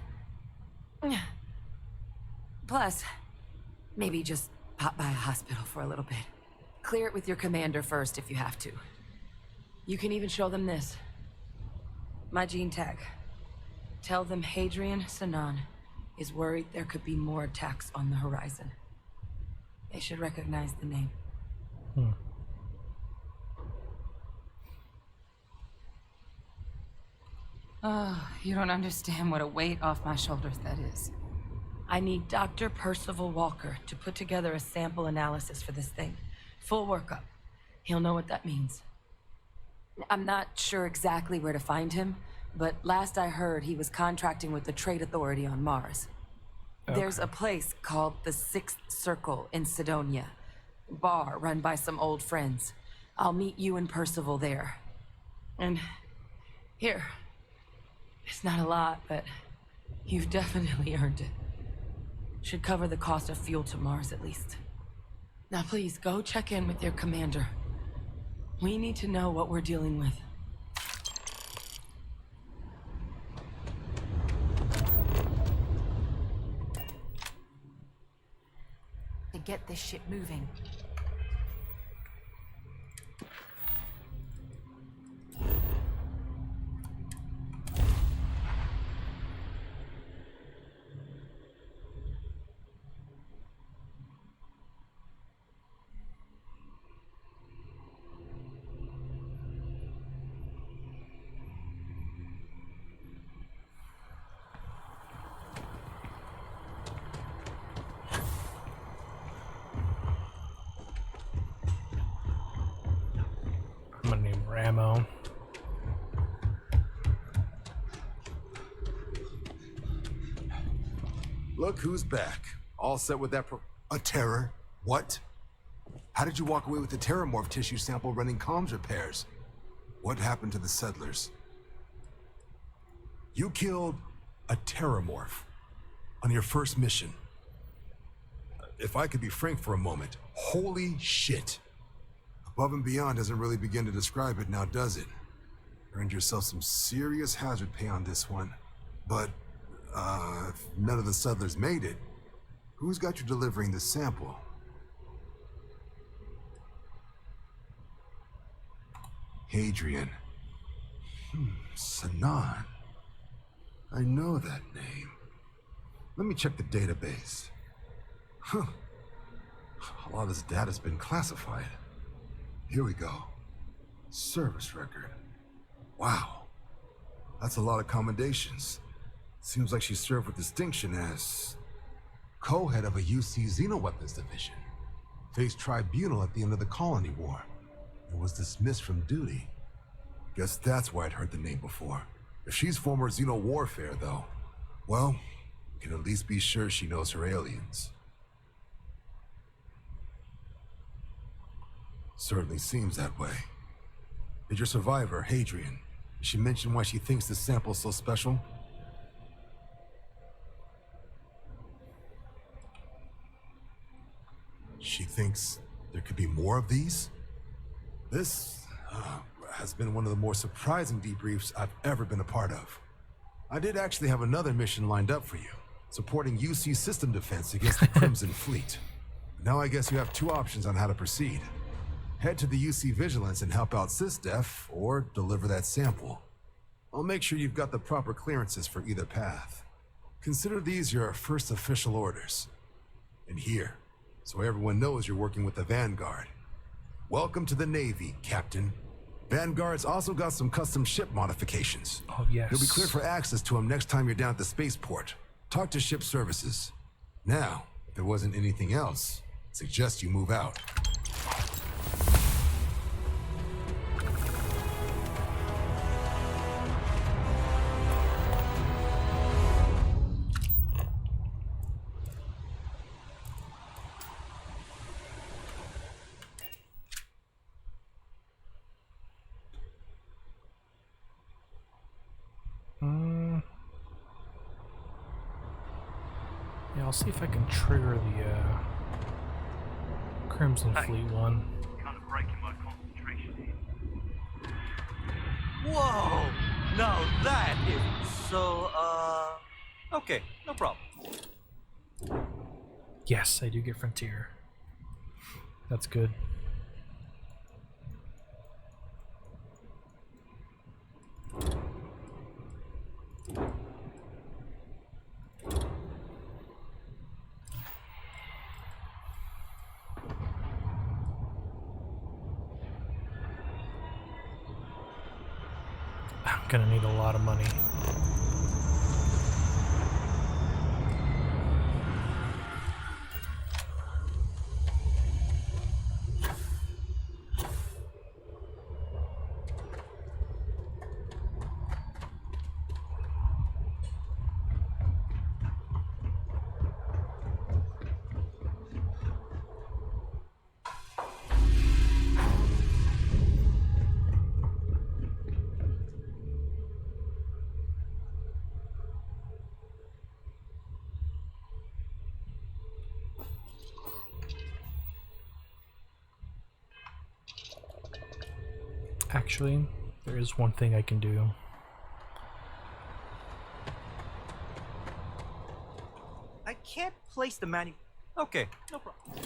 Plus, maybe just pop by a hospital for a little bit. Clear it with your commander first if you have to. You can even show them this. My gene tag. Tell them Hadrian Sanan is worried there could be more attacks on the horizon. They should recognize the name. Oh, you don't understand what a weight off my shoulders that is. I need Dr. Percival Walker to put together a sample analysis for this thing. Full workup. He'll know what that means. I'm not sure exactly where to find him, but last I heard he was contracting with the Trade Authority on Mars. Okay. There's a place called the Sixth Circle in Sidonia. Bar run by some old friends. I'll meet you and Percival there. And here. It's not a lot, but you've definitely earned it. Should cover the cost of fuel to Mars at least. Now please, go check in with your commander. We need to know what we're dealing with. To get this ship moving. I'm gonna need more ammo. Look who's back. All set with that A terror? What? How did you walk away with the terramorph tissue sample running comms repairs? What happened to the settlers? You killed a terramorph on your first mission. If I could be frank for a moment, holy shit. Above and beyond doesn't really begin to describe it now, does it? Earned yourself some serious hazard pay on this one. But, if none of the settlers made it, who's got you delivering the sample? Hadrian. Sanan. I know that name. Let me check the database. Huh. A lot of this data's been classified. Here we go. Service record. Wow. That's a lot of commendations. Seems like she served with distinction as co-head of a UC Xenoweapons division. Faced tribunal at the end of the Colony War and was dismissed from duty. Guess that's why I'd heard the name before. If she's former Xeno warfare, though, well, we can at least be sure she knows her aliens. Certainly seems that way. Did your survivor, Hadrian, she mention why she thinks this sample's so special? She thinks there could be more of these? This has been one of the more surprising debriefs I've ever been a part of. I did actually have another mission lined up for you, supporting UC system defense against the Crimson Fleet. Now I guess you have two options on how to proceed. Head to the UC Vigilance and help out SysDef, or deliver that sample. I'll make sure you've got the proper clearances for either path. Consider these your first official orders. And here, so everyone knows you're working with the Vanguard. Welcome to the Navy, Captain. Vanguard's also got some custom ship modifications. Oh, yes. You'll be cleared for access to them next time you're down at the spaceport. Talk to ship services. Now, if there wasn't anything else, suggest you move out. Yeah, I'll see if I can trigger the Crimson Fleet one. Kind of breaking my concentration here. Whoa! Now that is so, okay, no problem. Yes, I do get Frontier. That's good. I'm gonna need a lot of money. Actually, there is one thing I can do. I can't place the manu... Okay, no problem.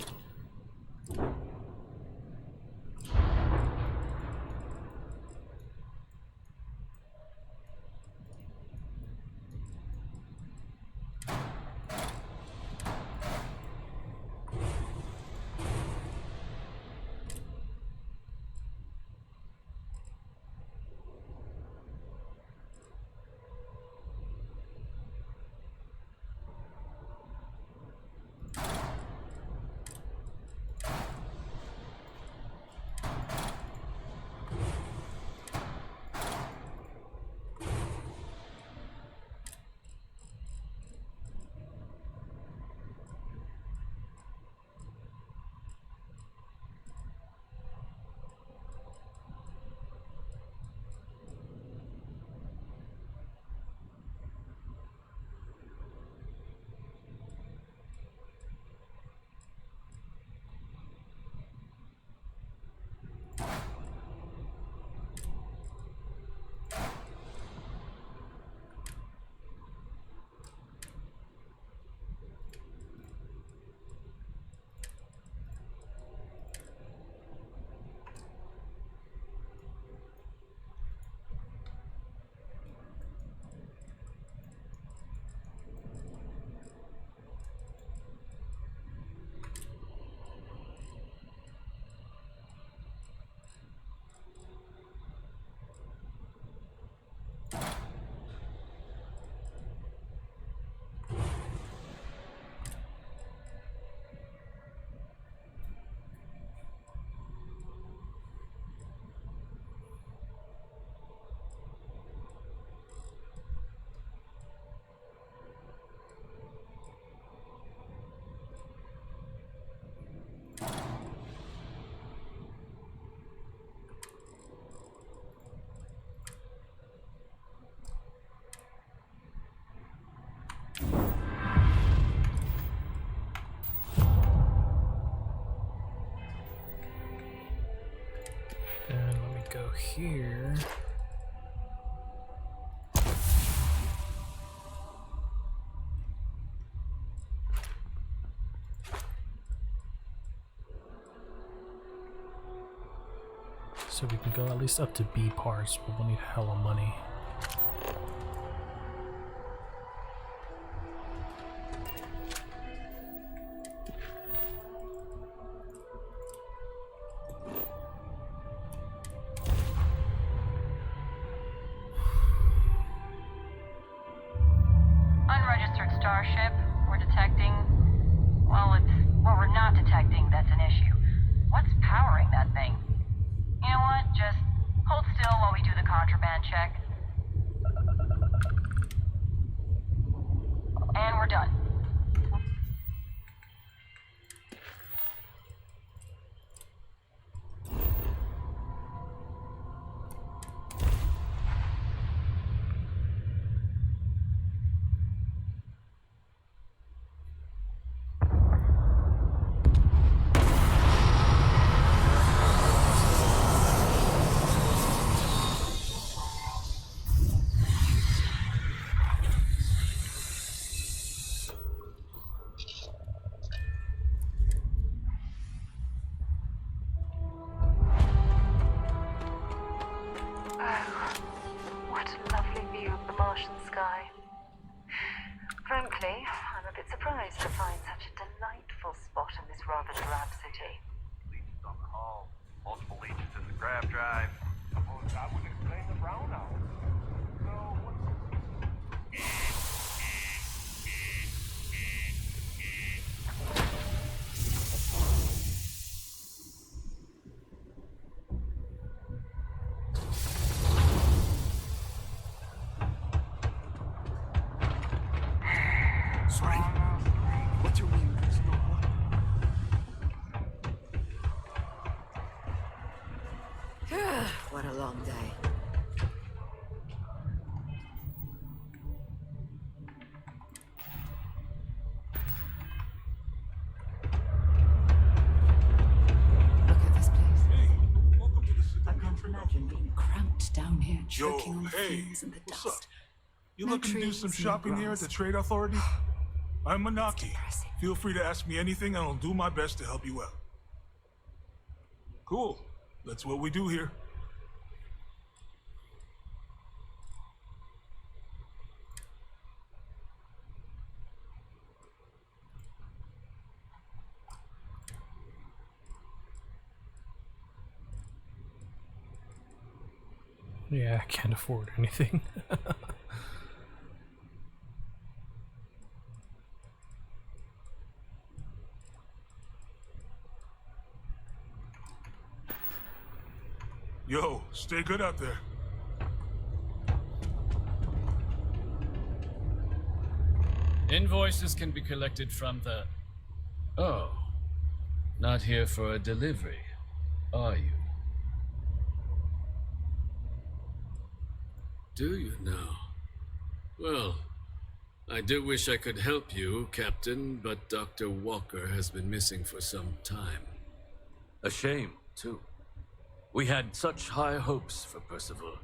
here. So we can go at least up to B parts, but we'll need hella money. Unregistered starship. We're detecting... Well, we're not detecting. That's an issue. What's powering that thing? You know what? Just hold still while we do the contraband check. And we're done. What a lovely view of the Martian sky. Frankly, I'm a bit surprised to find such a delightful spot in this rather drab city. Leeches on the hull, multiple leeches in the grav drive. Suppose that would explain the brownout. So, Sorry. What's your name? What a long day. Look at this place. I can't imagine being cramped down here, choking on the fumes and the what's dust. up? You No looking to do trees, some no shopping here at the grass. Trade Authority? I'm Manaki. Feel free to ask me anything and I'll do my best to help you out. Cool. That's what we do here. Yeah, I can't afford anything. Yo, stay good out there. Invoices can be collected from the... Oh. Not here for a delivery, are you? Do you now? Well, I do wish I could help you, Captain, but Dr. Walker has been missing for some time. A shame, too. We had such high hopes for Percival.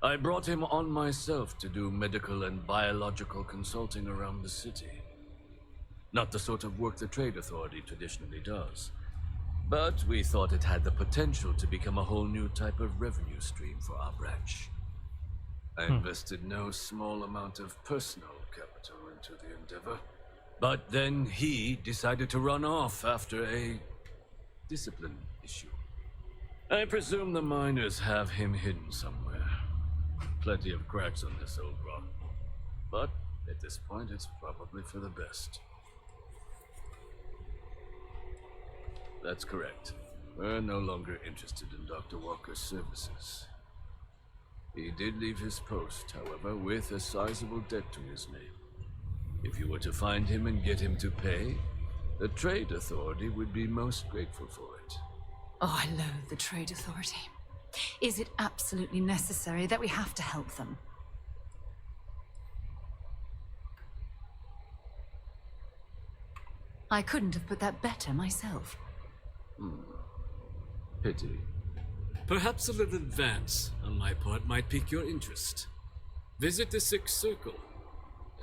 I brought him on myself to do medical and biological consulting around the city. Not the sort of work the Trade Authority traditionally does. But we thought it had the potential to become a whole new type of revenue stream for our branch. I invested no small amount of personal capital into the endeavor. But then he decided to run off after a discipline issue. I presume the miners have him hidden somewhere. Plenty of cracks on this old rock. But at this point, it's probably for the best. That's correct. We're no longer interested in Dr. Walker's services. He did leave his post, however, with a sizable debt to his name. If you were to find him and get him to pay, the Trade Authority would be most grateful for it. Oh, I loathe the Trade Authority. Is it absolutely necessary that we have to help them? I couldn't have put that better myself. Pity. Perhaps a little advance on my part might pique your interest. Visit the Sixth Circle,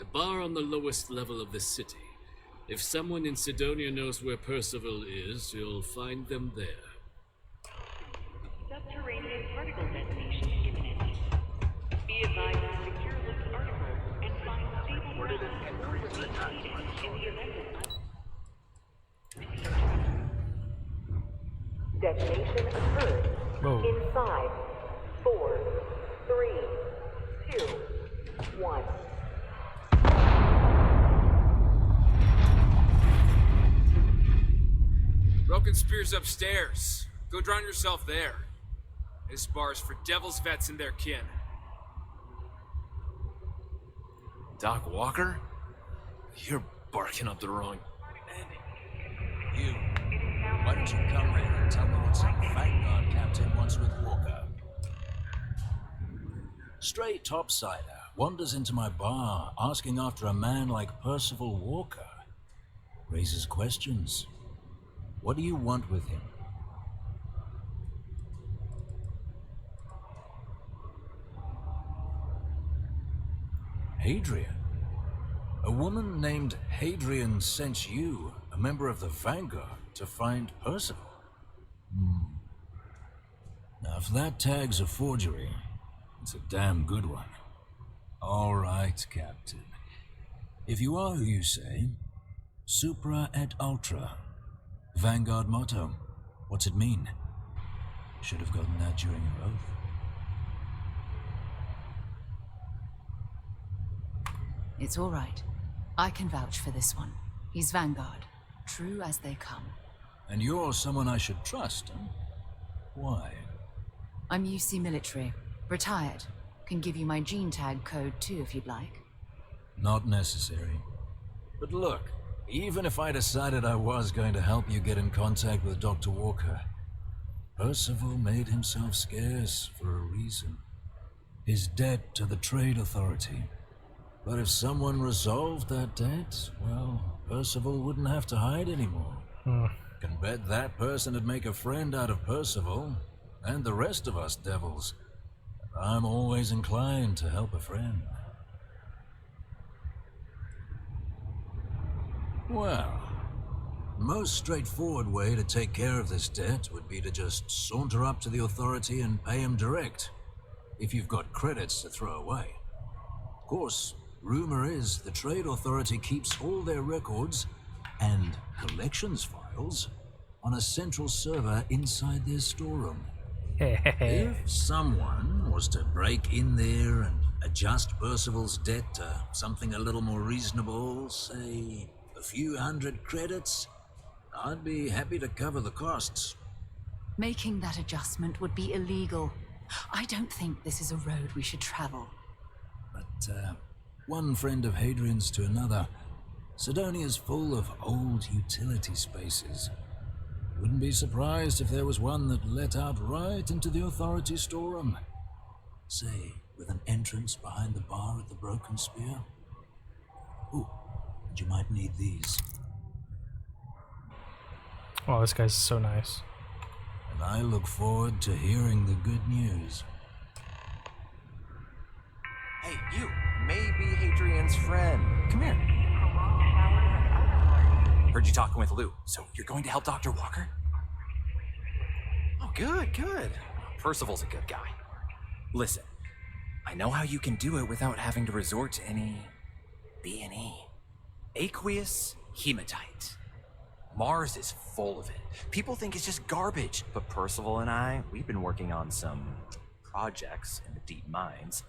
a bar on the lowest level of the city. If someone in Sidonia knows where Percival is, you'll find them there. Subterranean particle detonation imminent. Be advised to secure this article and find stable ground or remain seated in the event of detonation occurred in 5, 4, 3, 2, 1. Broken Spear's upstairs. Go drown yourself there. This bar's for Devil's vets and their kin. Doc Walker? You're barking up the wrong... You. Why don't you come here and tell me what some Vanguard captain wants with Walker? Stray topsider wanders into my bar asking after a man like Percival Walker. Raises questions. What do you want with him? Hadrian? A woman named Hadrian sent you, a member of the Vanguard, to find Percival? Now, if that tag's a forgery, it's a damn good one. All right, Captain. If you are who you say, Supra et Ultra. Vanguard motto. What's it mean? Should have gotten that during your oath. It's all right. I can vouch for this one. He's Vanguard. True as they come. And you're someone I should trust, huh? Why? I'm UC military. Retired. Can give you my gene tag code too if you'd like. Not necessary. But look, even if I decided I was going to help you get in contact with Dr. Walker, Percival made himself scarce for a reason. His debt to the Trade Authority. But if someone resolved that debt, well, Percival wouldn't have to hide anymore. Can bet that person would make a friend out of Percival, and the rest of us devils. I'm always inclined to help a friend. Well, the most straightforward way to take care of this debt would be to just saunter up to the Authority and pay him direct, if you've got credits to throw away. Of course, rumor is the Trade Authority keeps all their records and collections files on a central server inside their storeroom. If someone was to break in there and adjust Percival's debt to something a little more reasonable, say a few hundred credits, I'd be happy to cover the costs. Making that adjustment would be illegal. I don't think this is a road we should travel. But, one friend of Hadrian's to another, Sidonia's full of old utility spaces. Wouldn't be surprised if there was one that let out right into the Authority storeroom. Say, with an entrance behind the bar at the Broken Spear. Ooh, and you might need these. Oh, this guy's so nice. And I look forward to hearing the good news. Hey, you! Maybe Hadrian's friend. Come here. Heard you talking with Lou, so you're going to help Dr. Walker? Oh, good, good. Percival's a good guy. Listen, I know how you can do it without having to resort to any B&E. Aqueous hematite. Mars is full of it. People think it's just garbage, but Percival and I, we've been working on some projects in the deep mines.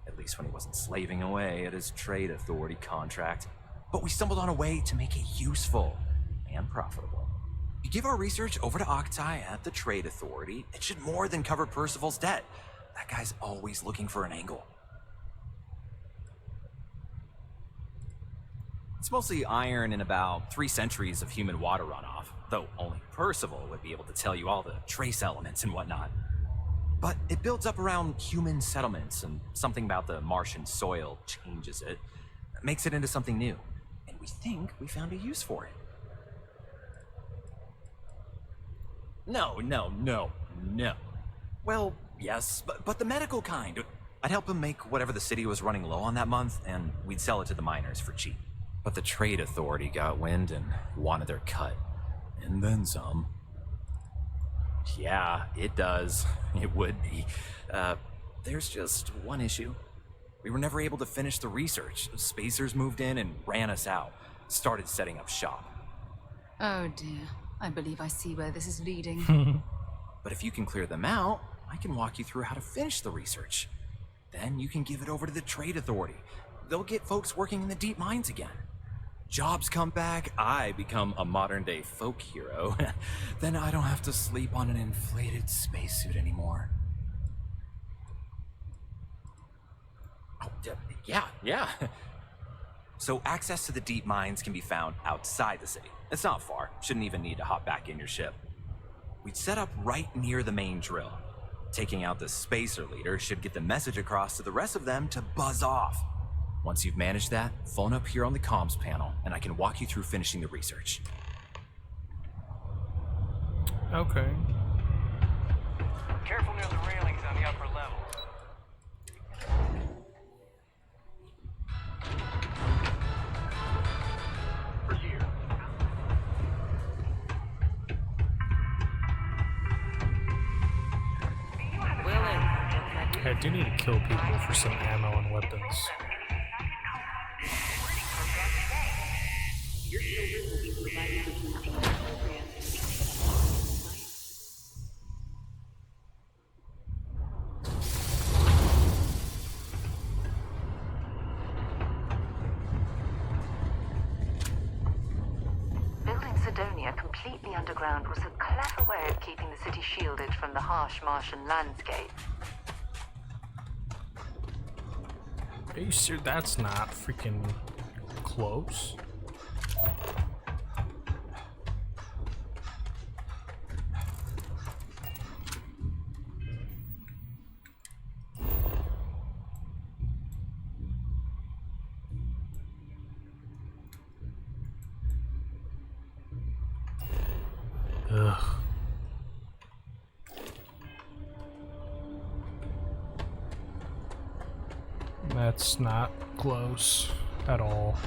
At least when he wasn't slaving away at his Trade Authority contract. But we stumbled on a way to make it useful and profitable. You give our research over to Octai at the Trade Authority, it should more than cover Percival's debt. That guy's always looking for an angle. It's mostly iron and about 3 centuries of human water runoff, though only Percival would be able to tell you all the trace elements and whatnot. But it builds up around human settlements, and something about the Martian soil changes it, makes it into something new. And we think we found a use for it. No. Well, yes, but the medical kind. I'd help him make whatever the city was running low on that month, and we'd sell it to the miners for cheap. But the trade authority got wind and wanted their cut. And then some. Yeah, it does. It would be. There's just one issue. We were never able to finish the research. Spacers moved in and ran us out. Started setting up shop. Oh dear. I believe I see where this is leading. But if you can clear them out, I can walk you through how to finish the research. Then you can give it over to the trade authority. They'll get folks working in the deep mines again. Jobs come back, I become a modern-day folk hero. Then I don't have to sleep on an inflated spacesuit anymore. Oh, yeah. So access to the deep mines can be found outside the city. It's not far. Shouldn't even need to hop back in your ship. We'd set up right near the main drill. Taking out the spacer leader should get the message across to the rest of them to buzz off. Once you've managed that, phone up here on the comms panel, and I can walk you through finishing the research. Okay. Careful near the railings on the upper level. I do need to kill people for some ammo and weapons. Your children will be provided with routine programs. Building Sidonia completely underground was a clever way of keeping the city shielded from the harsh Martian landscape. Are you serious? That's not freaking close. Ugh. That's not close at all.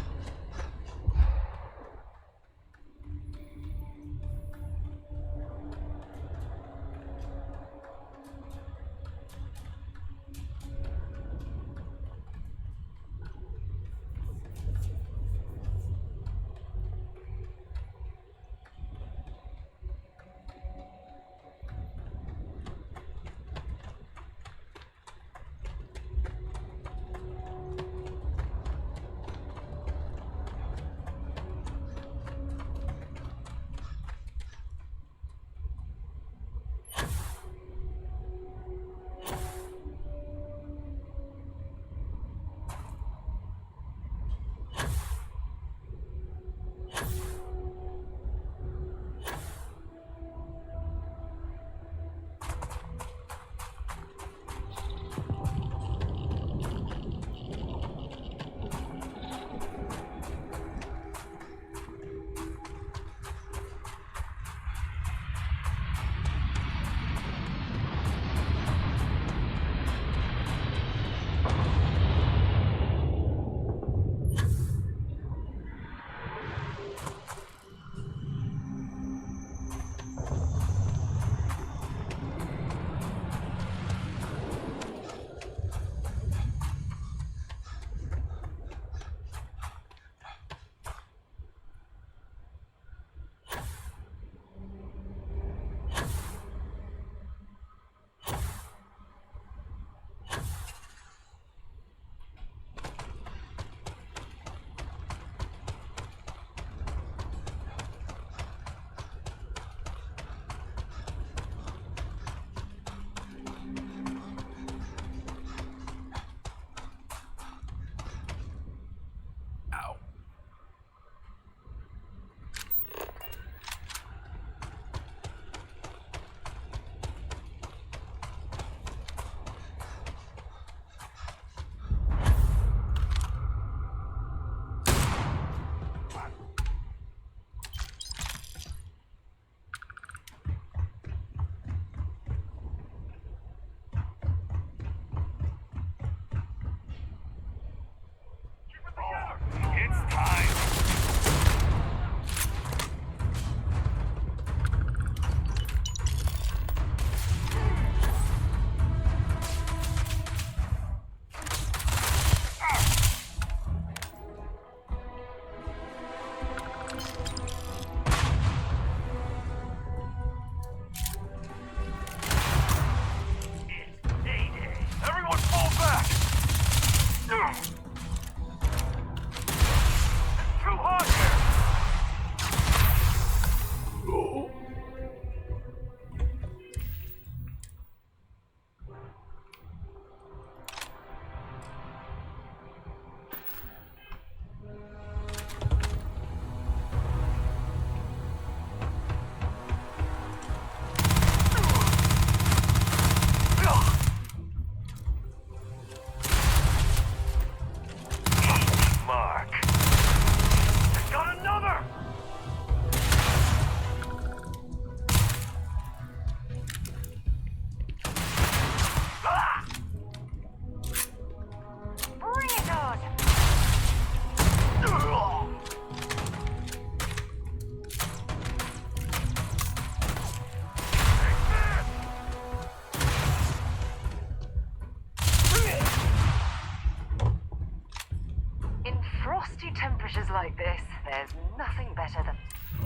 frosty temperatures like this, there's nothing better than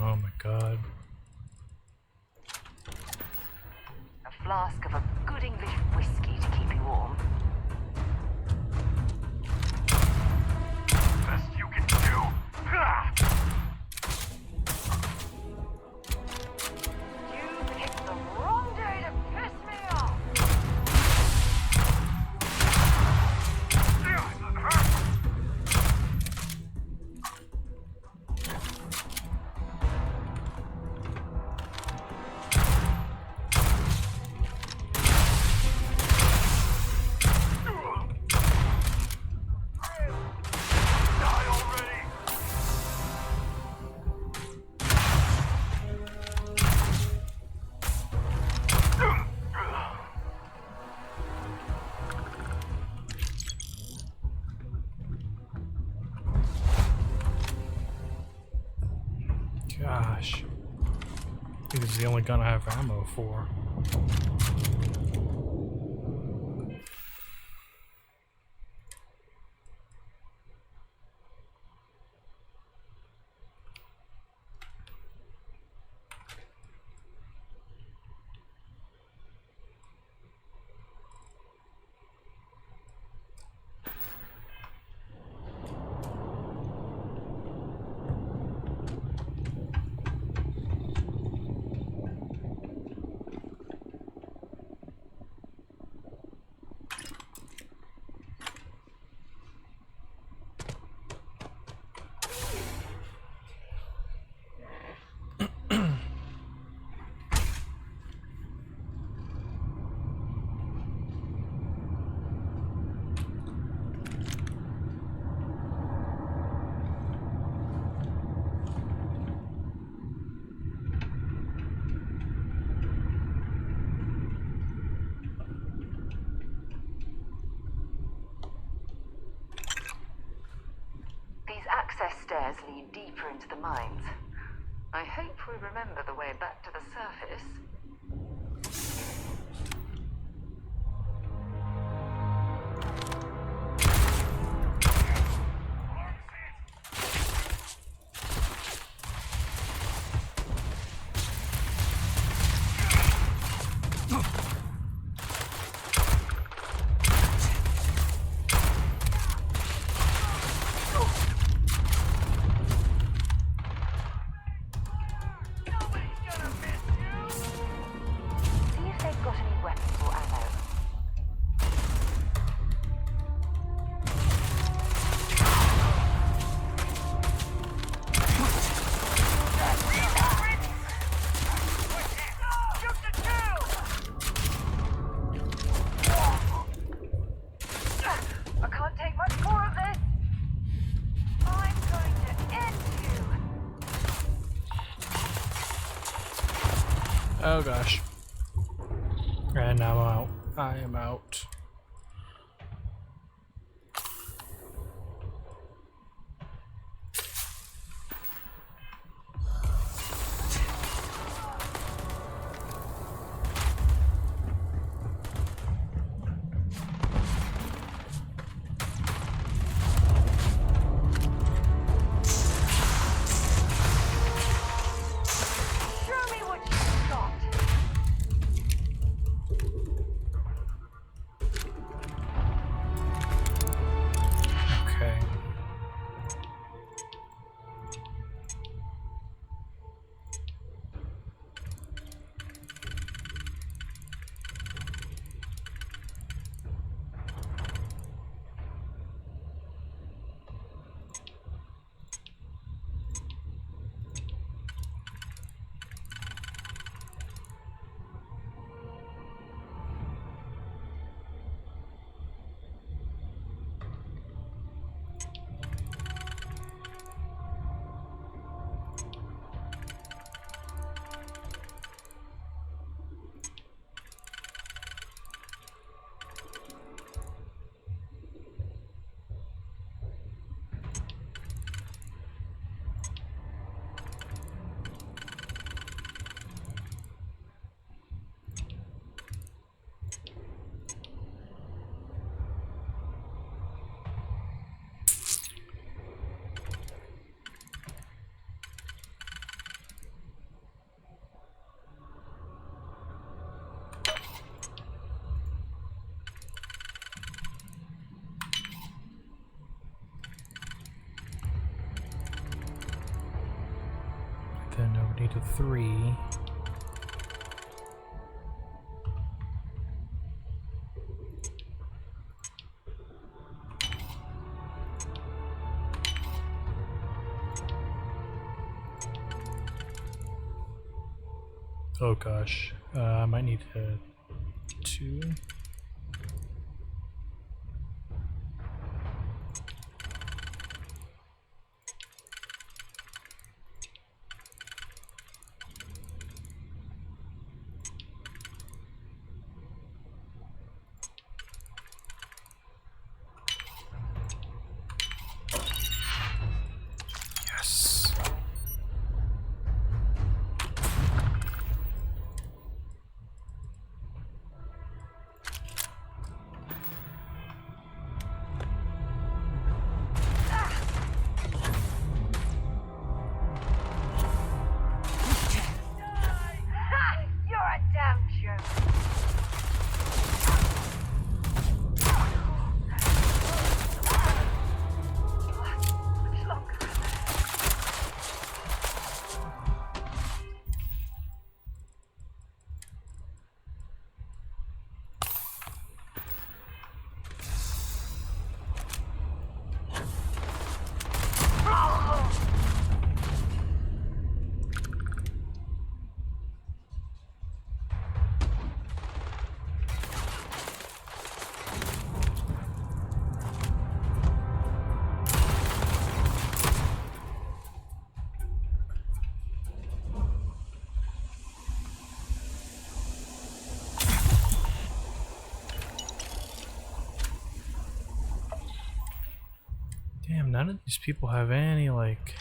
Oh my god. a flask of a good English whiskey to keep you warm. Best you can do. Ah! You picked the wrong day to piss me off. Gosh. I think this is the only gun I have ammo for. These access stairs lead deeper into the mines. I hope we remember the way back to the surface. See if they've got any weapons or ammo. I can't take much more of this. I'm going to end you. Oh gosh. And now I'm out. I am out. Show me what you've got. to 3. Oh gosh, I might need a 2. Yes. You're a damn joke. Much longer. Damn, none of these people have any, like,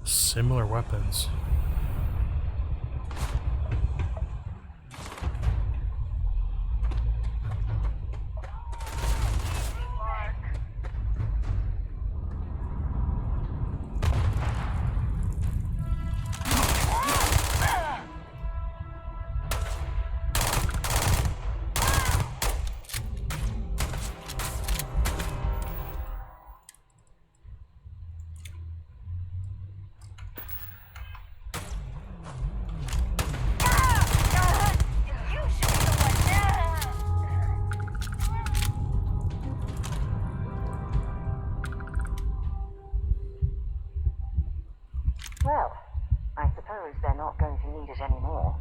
similar weapons. Well, I suppose they're not going to need it anymore.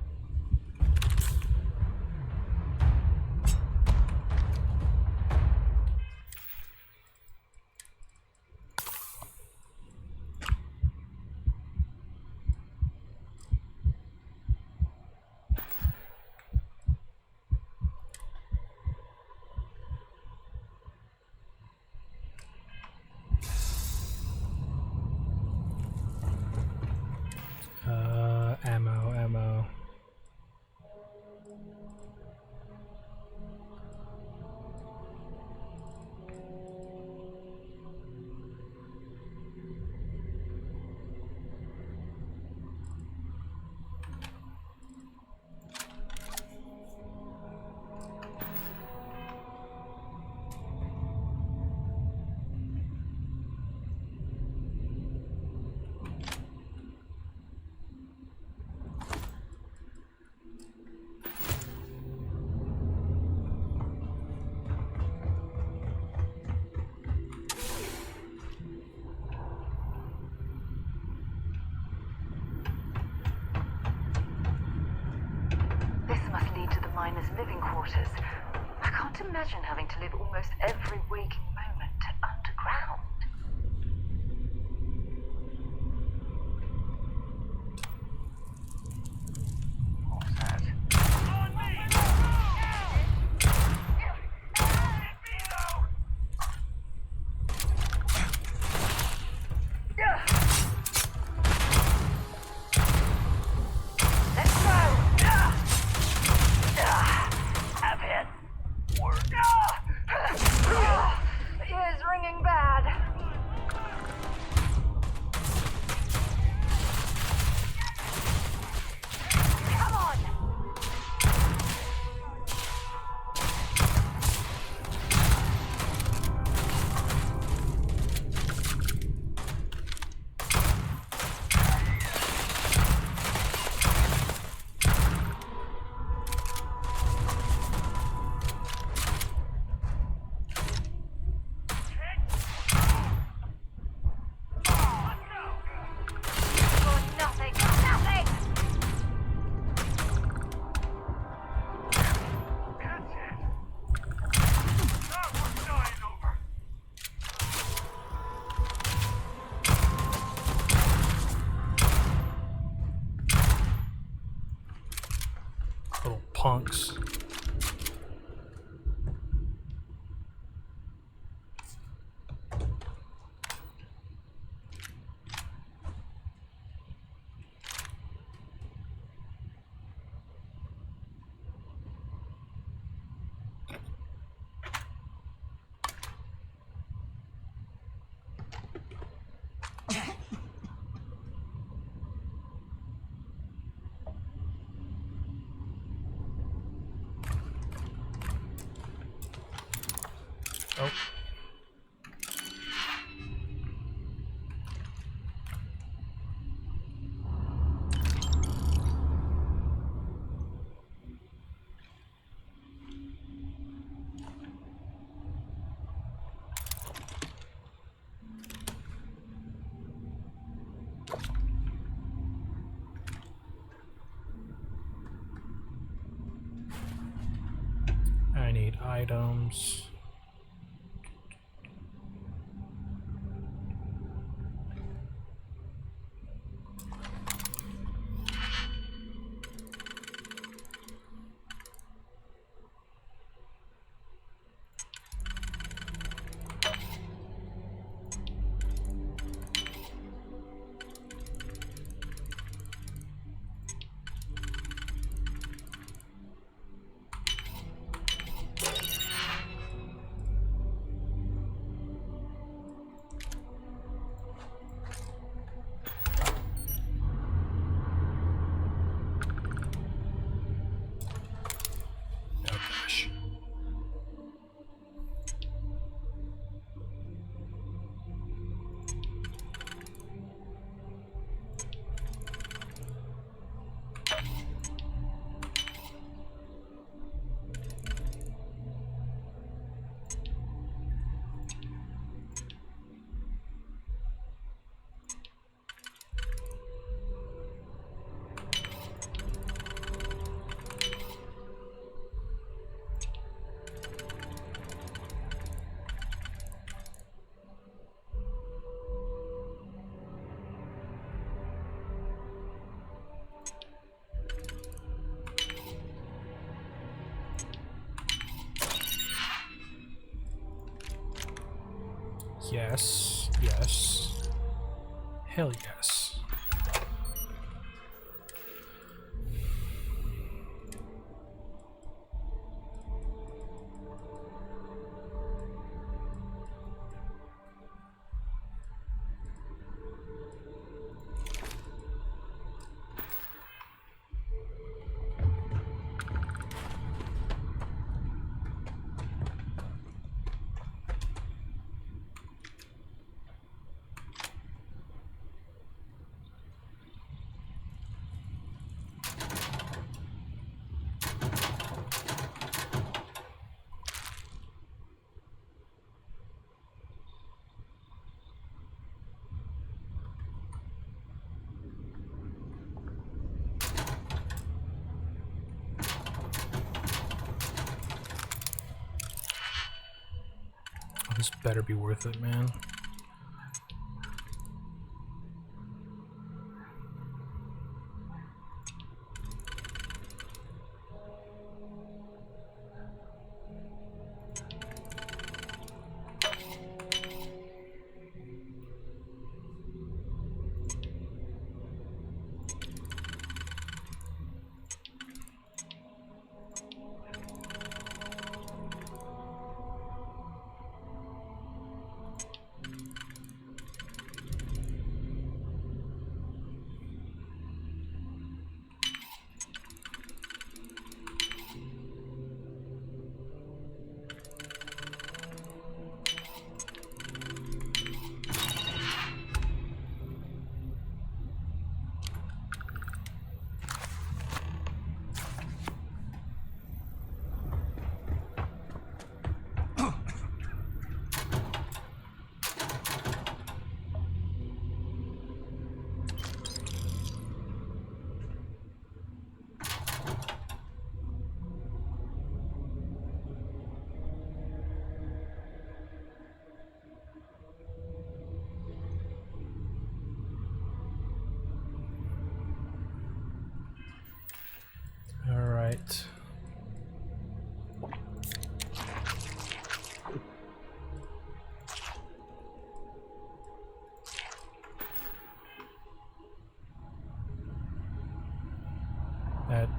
Ammo. This must lead to the miners' living quarters. I can't imagine having to live almost every waking moment underground. What's that? Let's go! Have it! punks. Oh. I need items. Yes, yes. Hell yes. Oh, this better be worth it, man.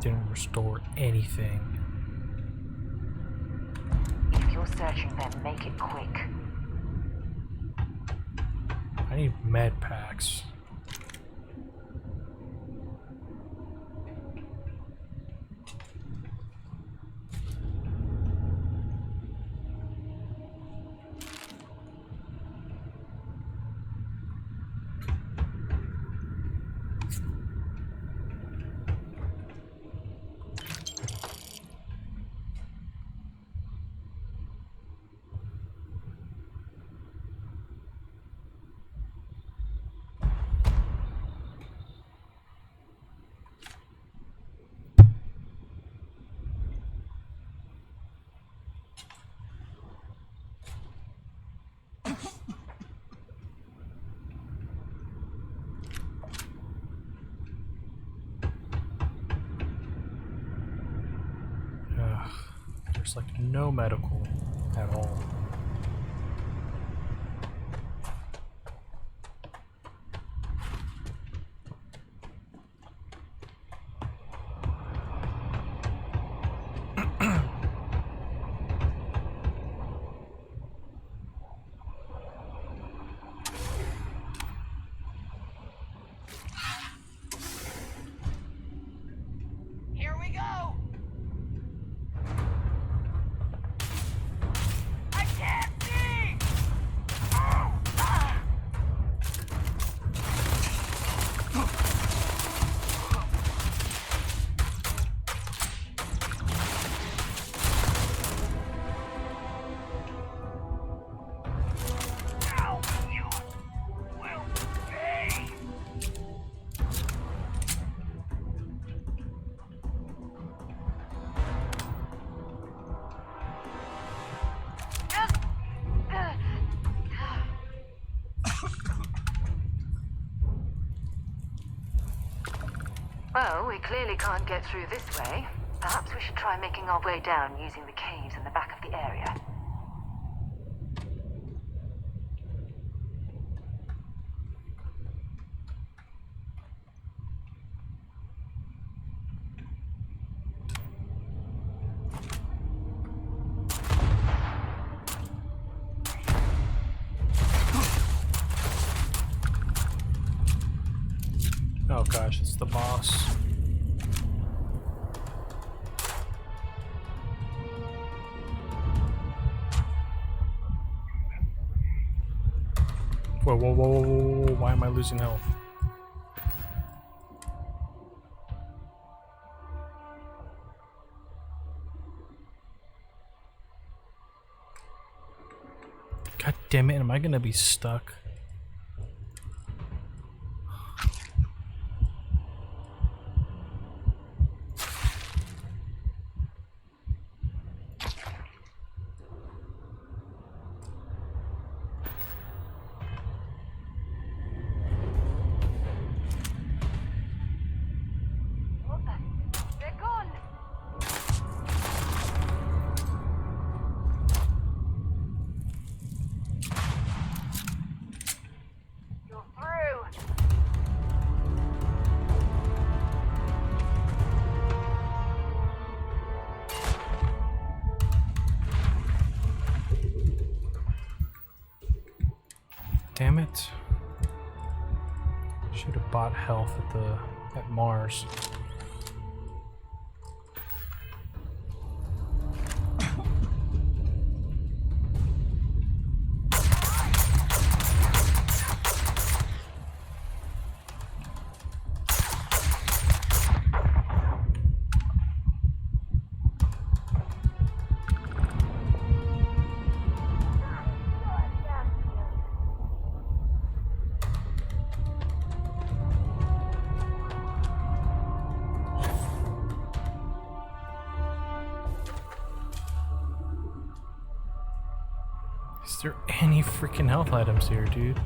Didn't restore anything. If you're searching, then make it quick. I need med packs. There's like no medical at all. Here we go! I can't see! Oh, ah. Now you will pay! Well, we clearly can't get through this way. Perhaps we should try making our way down using the caves in the back of the area. Oh gosh, it's the boss. Whoa, whoa, whoa, whoa, whoa, whoa, why am I losing health? God damn it, am I gonna be stuck? They're gone! You're through! Damn it. Should have bought health at Mars. Is there any freaking health items here, dude?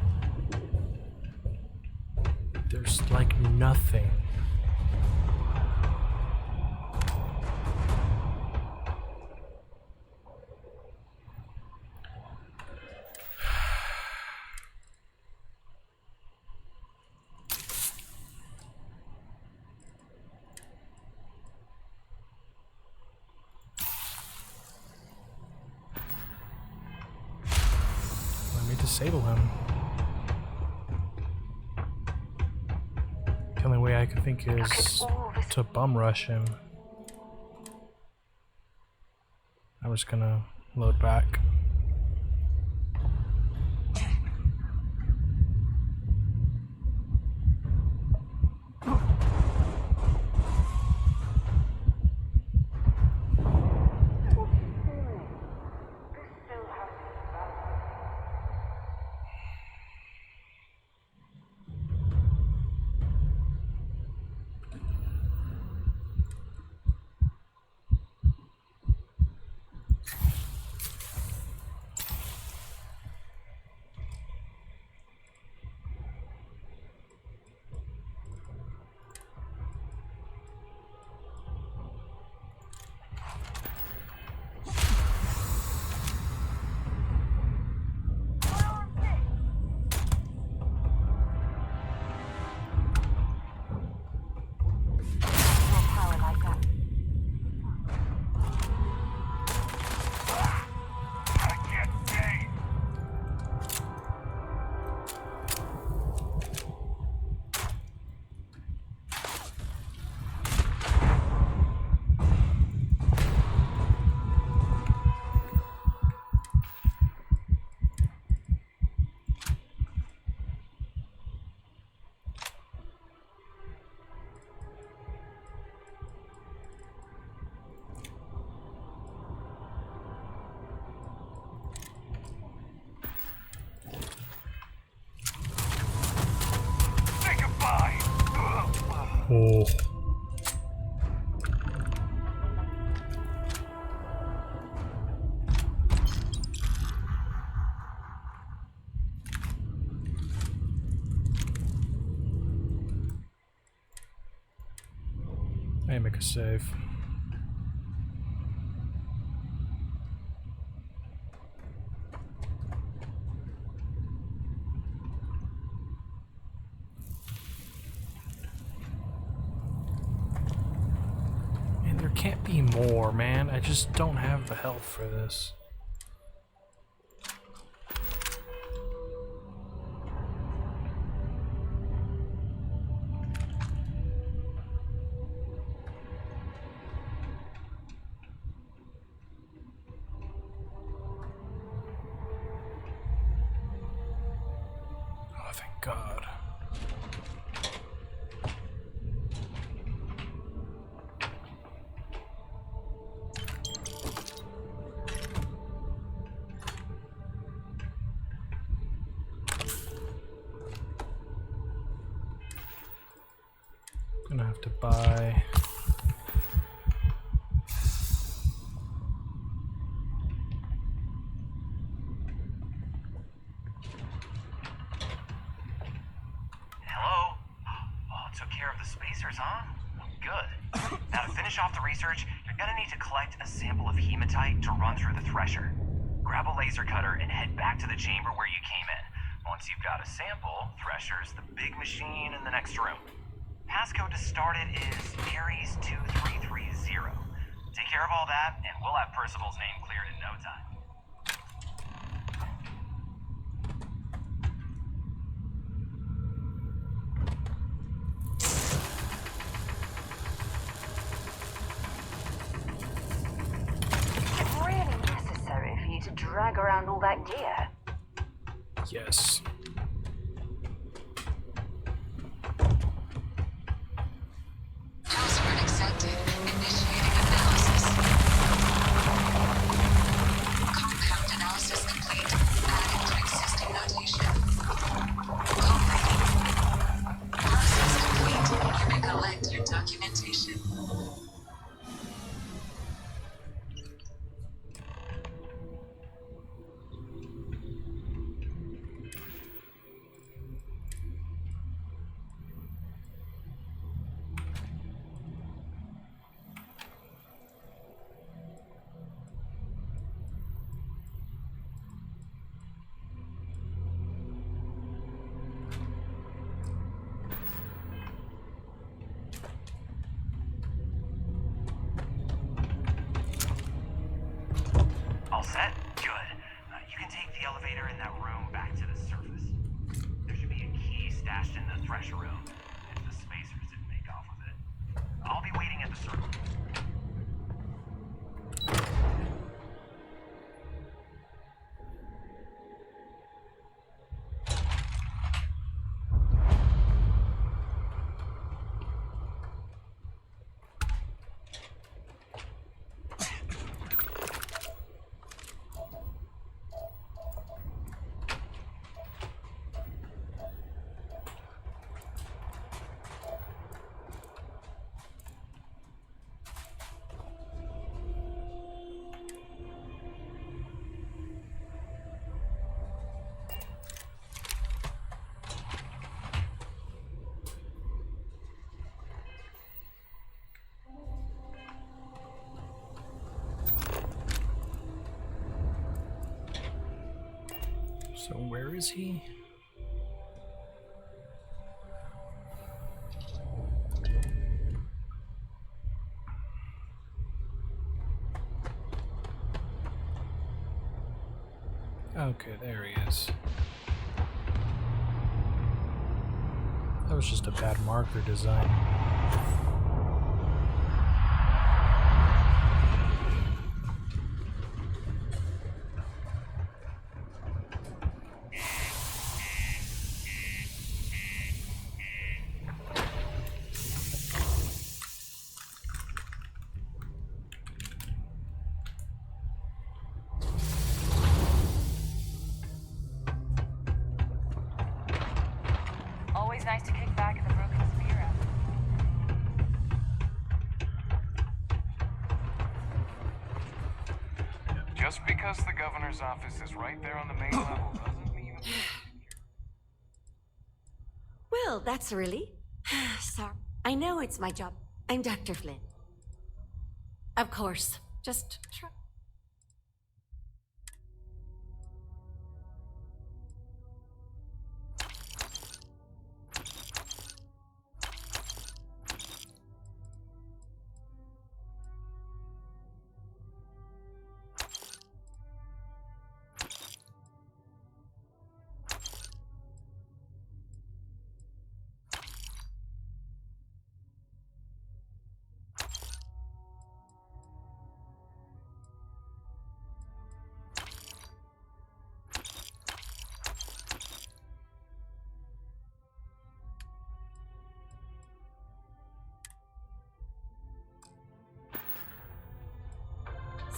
There's like nothing. disable him. The only way I can think is to bum rush him. I'm just gonna load back. Oh. I make a save. And there can't be more, man. I just don't have the health for this. Oh, thank God. Gonna have to buy. Hello? Oh, took care of the spacers, huh? Good. Now to finish off the research, you're gonna need to collect a sample of hematite to run through the thresher. Grab a laser cutter and head back to the chamber where you came in. Once you've got a sample, thresher's the big machine in the next room. Passcode to start it is Ares 2330. Take care of all that, and we'll have Percival's name cleared in no time. Is it really necessary for you to drag around all that gear? Yes. Password accepted. Initiating analysis. Compound analysis complete. Adding to existing notation. Copy. Process complete. You may collect your documentation. fresh around, if the spacers didn't make off with it. I'll be waiting at the circle. So where is he? Okay, there he is. That was just a bad marker design. Always nice to kick back at the broken spear after. Just because the governor's office is right there on the main level doesn't mean... Well, that's really... Sorry. I know it's my job. I'm Dr. Flynn. Of course. Just try.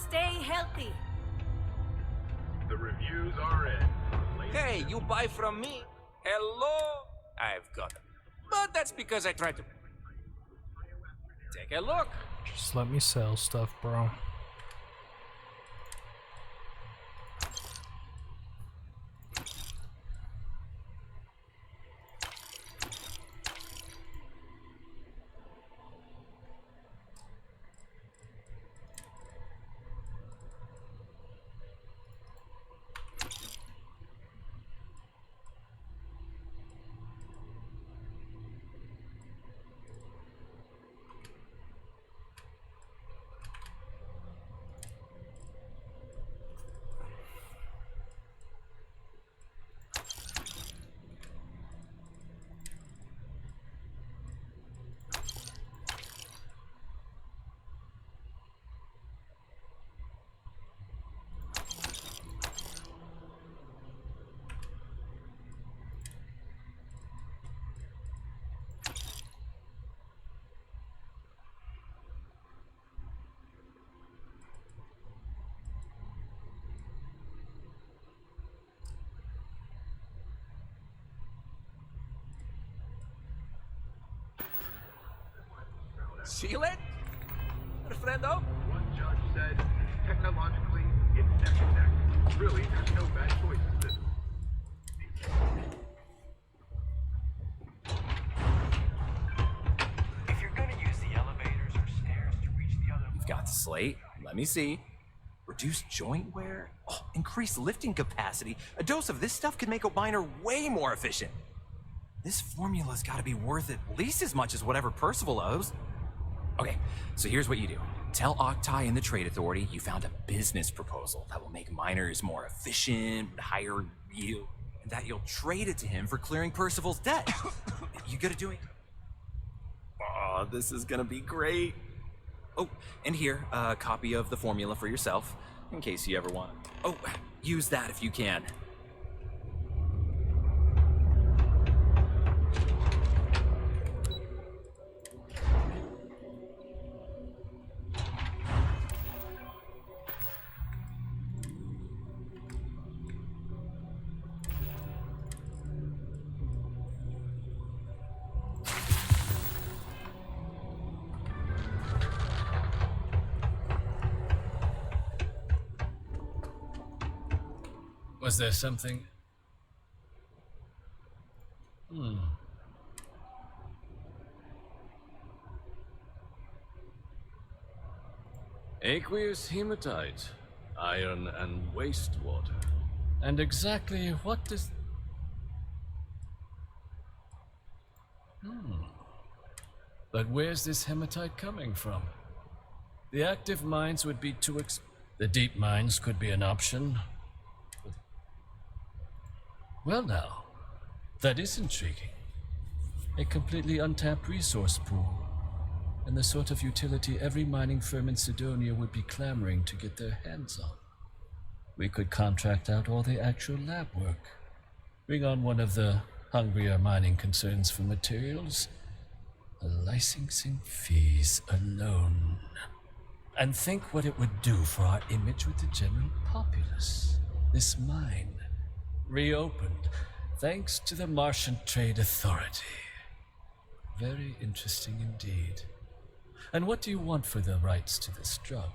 Stay healthy. The reviews are in. Hey, you buy from me? Hello? I've got it. But that's because I tried to... Take a look. Just let me sell stuff, bro. Seal it? Friendo? One judge said, technologically, it's neck and neck. Really, there's no bad choices. If you're gonna use the elevators or stairs to reach the other... You've got the slate. Let me see. Reduce joint wear? Oh, increase lifting capacity. A dose of this stuff could make a miner way more efficient. This formula's gotta be worth at least as much as whatever Percival owes. Okay, so here's what you do. Tell Octai and the Trade Authority you found a business proposal that will make miners more efficient, higher yield. and that you'll trade it to him for clearing Percival's debt. You gotta do it. Oh, this is gonna be great. Oh, and here, a copy of the formula for yourself, in case you ever want it. Oh, use that if you can. Was there something? Aqueous hematite, iron and wastewater. And exactly what does... But where's this hematite coming from? The active mines would be too The deep mines could be an option. Well now, that is intriguing. A completely untapped resource pool, and the sort of utility every mining firm in Sidonia would be clamoring to get their hands on. We could contract out all the actual lab work, bring on one of the hungrier mining concerns for materials, the licensing fees alone. And think what it would do for our image with the general populace. This mine, reopened, thanks to the Martian Trade Authority. Very interesting indeed. And what do you want for the rights to this drug?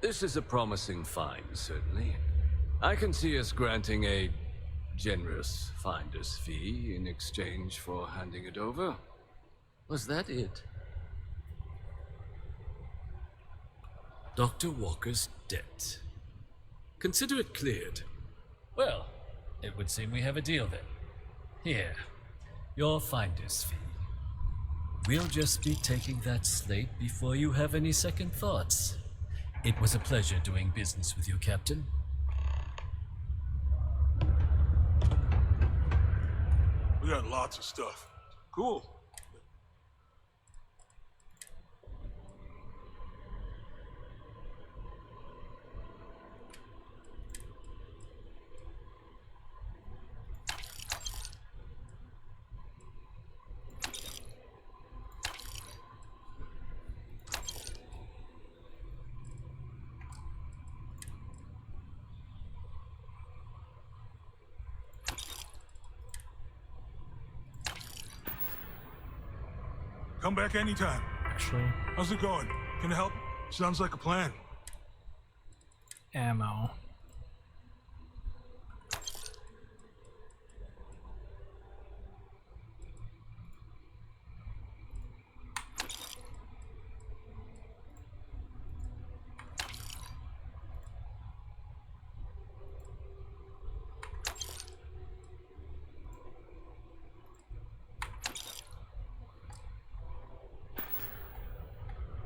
This is a promising find, certainly. I can see us granting a generous finder's fee in exchange for handing it over. Was that it? Dr. Walker's debt. Consider it cleared. Well, it would seem we have a deal then. Here, your finder's fee. We'll just be taking that slate before you have any second thoughts. It was a pleasure doing business with you, Captain. We got lots of stuff. Cool. Come back anytime. Actually, how's it going? Can I help? Sounds like a plan. Ammo.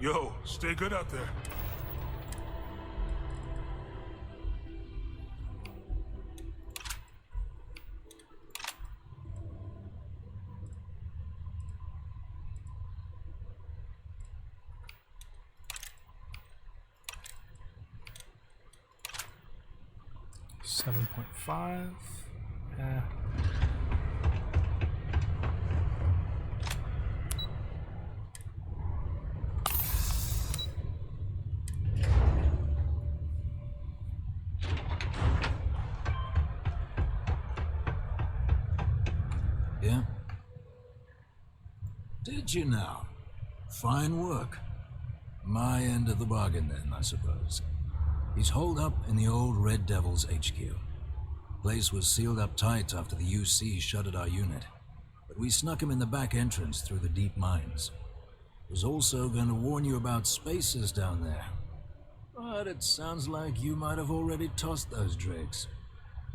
Yo, stay good out there. $7.5. Yeah. Yeah? Did you now? Fine work. My end of the bargain then, I suppose. He's holed up in the old Red Devil's HQ. Place was sealed up tight after the UC shuttered our unit, but we snuck him in the back entrance through the deep mines. Was also going to warn you about spacers down there, but it sounds like you might have already tossed those drakes.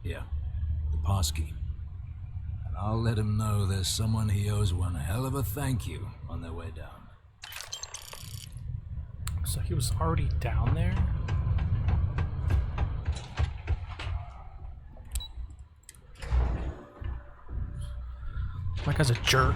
Here, the passkey. And I'll let him know there's someone he owes one hell of a thank you on their way down. So he was already down there? That guy's a jerk.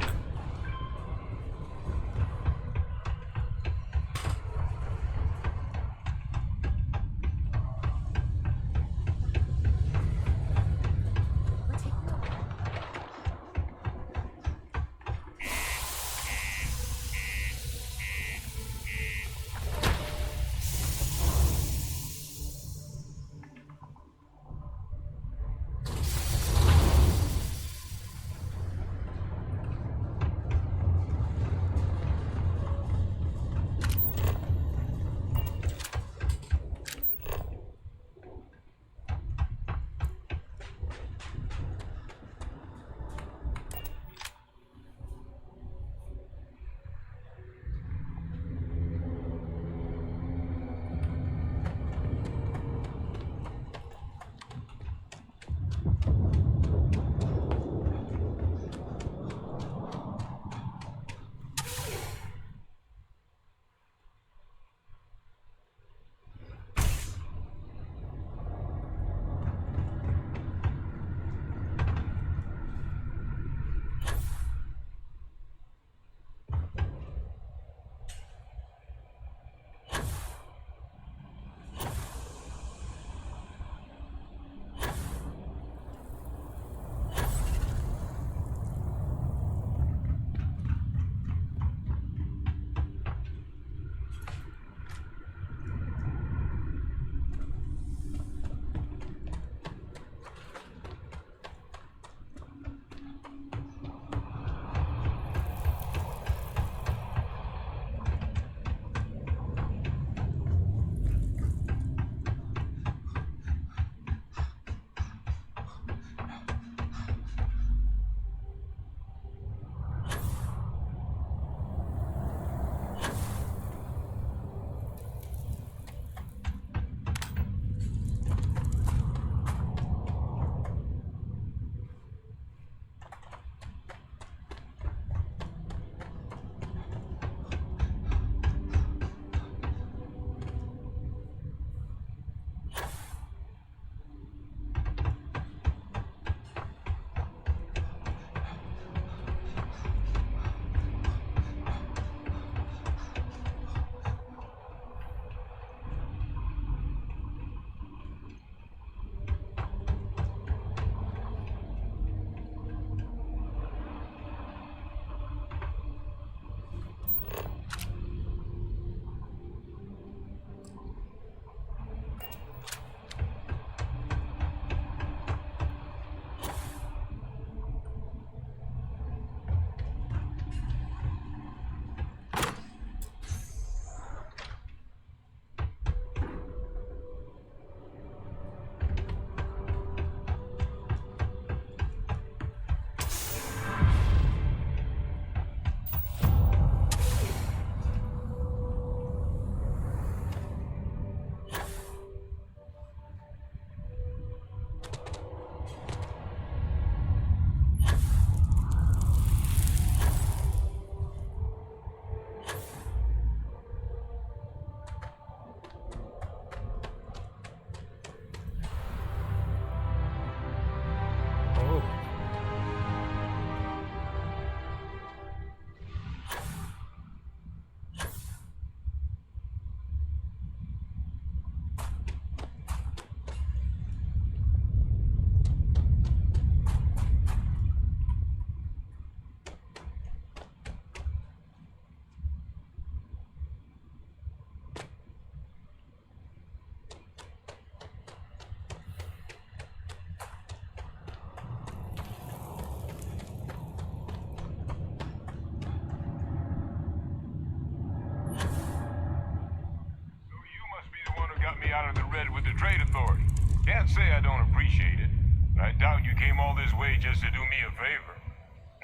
Out of the red with the trade authority. Can't say I don't appreciate it, but I doubt you came all this way just to do me a favor.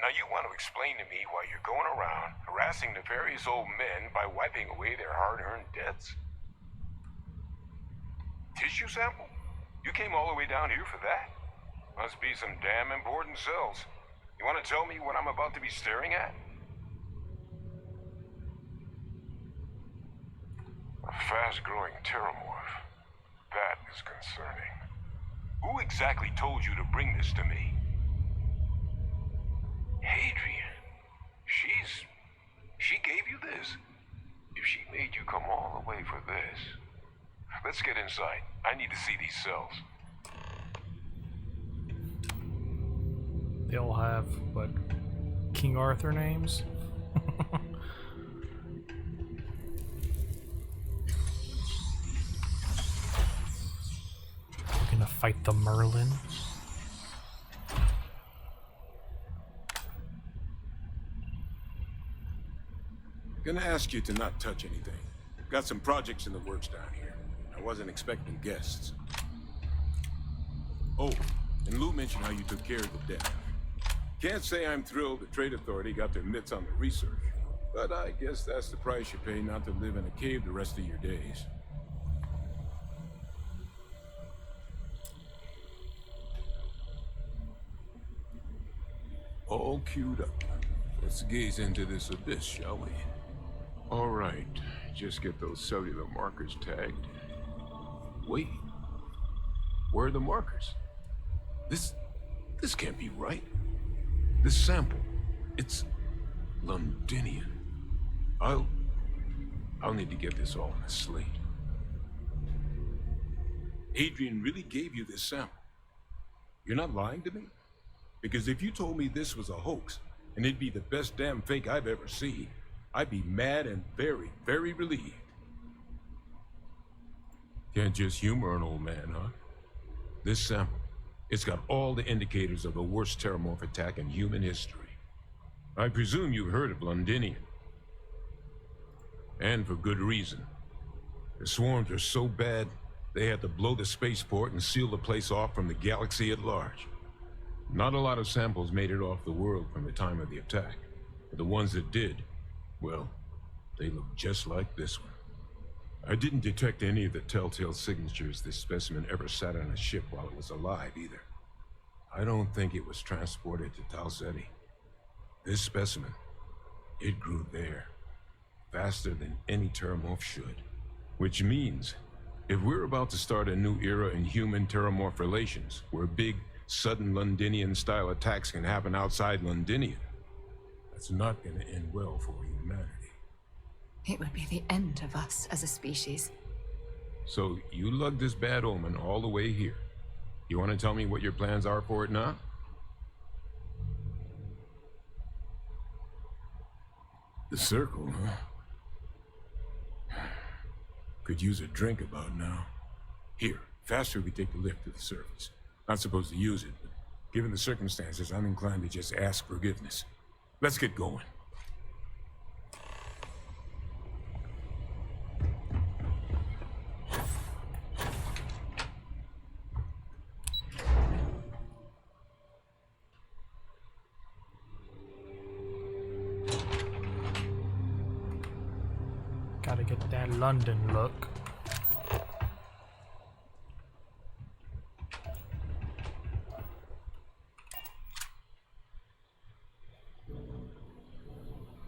Now you want to explain to me why you're going around harassing nefarious old men by wiping away their hard-earned debts? Tissue sample? You came all the way down here for that? Must be some damn important cells. You want to tell me what I'm about to be staring at? A fast-growing terramorph. That is concerning. Who exactly told you to bring this to me? Hadrian. She gave you this? If she made you come all the way for this. Let's get inside. I need to see these cells. They all have, what, King Arthur names? We're gonna fight the Merlin. Gonna ask you to not touch anything. Got some projects in the works down here. I wasn't expecting guests. Oh, and Lou mentioned how you took care of the dead. Can't say I'm thrilled the Trade Authority got their mitts on the research, but I guess that's the price you pay not to live in a cave the rest of your days. All queued up. Let's gaze into this abyss, shall we? All right, just get those cellular markers tagged. Wait, where are the markers? This can't be right. This sample, it's Londinian. I'll need to get this all on a slate. Hadrian really gave you this sample. You're not lying to me? Because if you told me this was a hoax, and it'd be the best damn fake I've ever seen, I'd be mad and very, very relieved. Can't just humor an old man, huh? This sample, it's got all the indicators of the worst terramorph attack in human history. I presume you've heard of Londinian. And for good reason. The swarms are so bad, they had to blow the spaceport and seal the place off from the galaxy at large. Not a lot of samples made it off the world from the time of the attack. But the ones that did, well, they look just like this one. I didn't detect any of the telltale signatures this specimen ever sat on a ship while it was alive, either. I don't think it was transported to Tal Ceti. This specimen, it grew there, faster than any terramorph should. Which means, if we're about to start a new era in human-terramorph relations, where big, sudden Londinian-style attacks can happen outside Londinian, that's not gonna end well for humanity. It would be the end of us as a species. So you lugged this bad omen all the way here. You want to tell me what your plans are for it now? The circle, huh? Could use a drink about now. Here, faster we take the lift to the surface. Not supposed to use it, but given the circumstances, I'm inclined to just ask forgiveness. Let's get going. Gotta get that London look.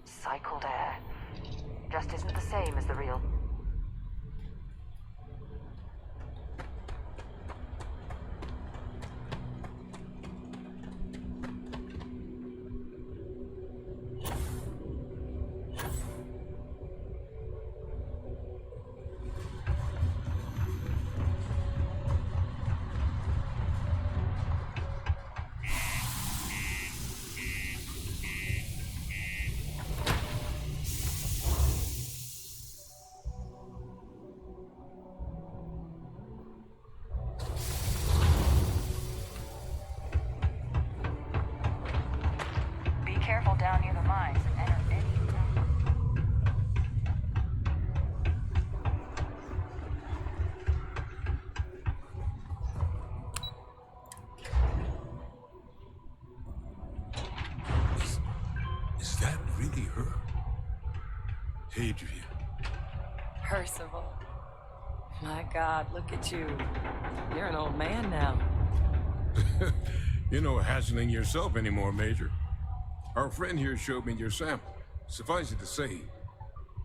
Cycled air. Just isn't the same as the real. Careful down near the mines and enter any. Is that really her? Hadrian. Percival. My God, look at you. You're an old man now. You're no hassling yourself anymore, Major. Our friend here showed me your sample. Suffice it to say...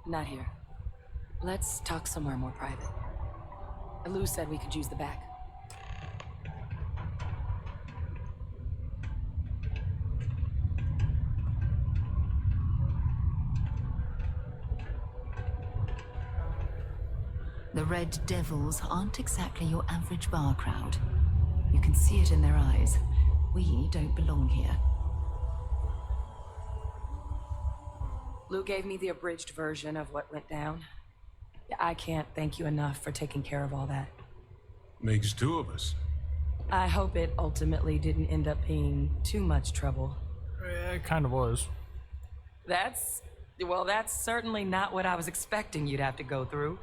Not here. Let's talk somewhere more private. Lou said we could use the back. The Red Devils aren't exactly your average bar crowd. You can see it in their eyes. We don't belong here. Lou gave me the abridged version of what went down. I can't thank you enough for taking care of all that. Makes two of us. I hope it ultimately didn't end up being too much trouble. It kind of was. That's certainly not what I was expecting you'd have to go through.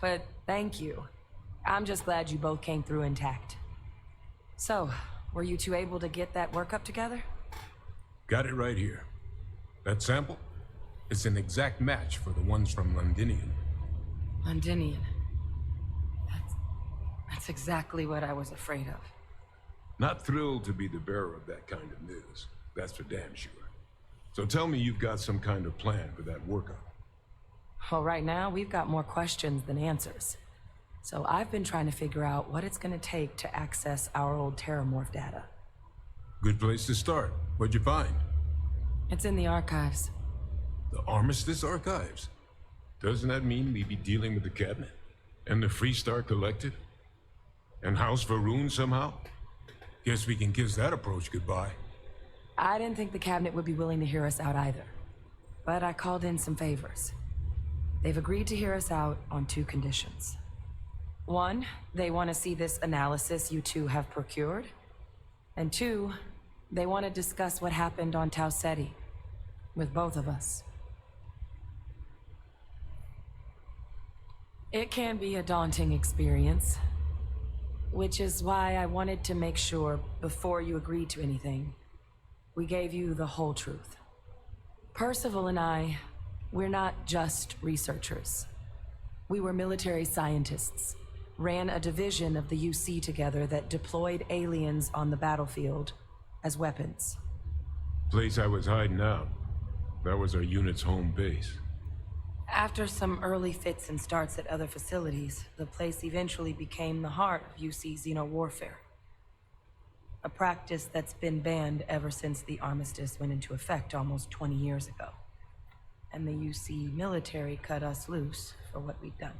But thank you. I'm just glad you both came through intact. So, were you two able to get that workup together? Got it right here. That sample? It's an exact match for the ones from Londinium. Londinium. That's exactly what I was afraid of. Not thrilled to be the bearer of that kind of news. That's for damn sure. So tell me you've got some kind of plan for that workup. Well, right now, we've got more questions than answers. So I've been trying to figure out what it's gonna take to access our old Terramorph data. Good place to start. What'd you find? It's in the archives. The Armistice Archives? Doesn't that mean we'd be dealing with the Cabinet? And the Freestar Collective? And House Varun somehow? Guess we can kiss that approach goodbye. I didn't think the Cabinet would be willing to hear us out either. But I called in some favors. They've agreed to hear us out on 2 conditions. 1, they want to see this analysis you two have procured. And 2, they want to discuss what happened on Tau Ceti with both of us. It can be a daunting experience, which is why I wanted to make sure before you agreed to anything, we gave you the whole truth. Percival and I, we're not just researchers. We were military scientists, ran a division of the UC together that deployed aliens on the battlefield as weapons. Place I was hiding out. That was our unit's home base. After some early fits and starts at other facilities, the place eventually became the heart of UC xeno-warfare. A practice that's been banned ever since the armistice went into effect almost 20 years ago. And the UC military cut us loose for what we'd done.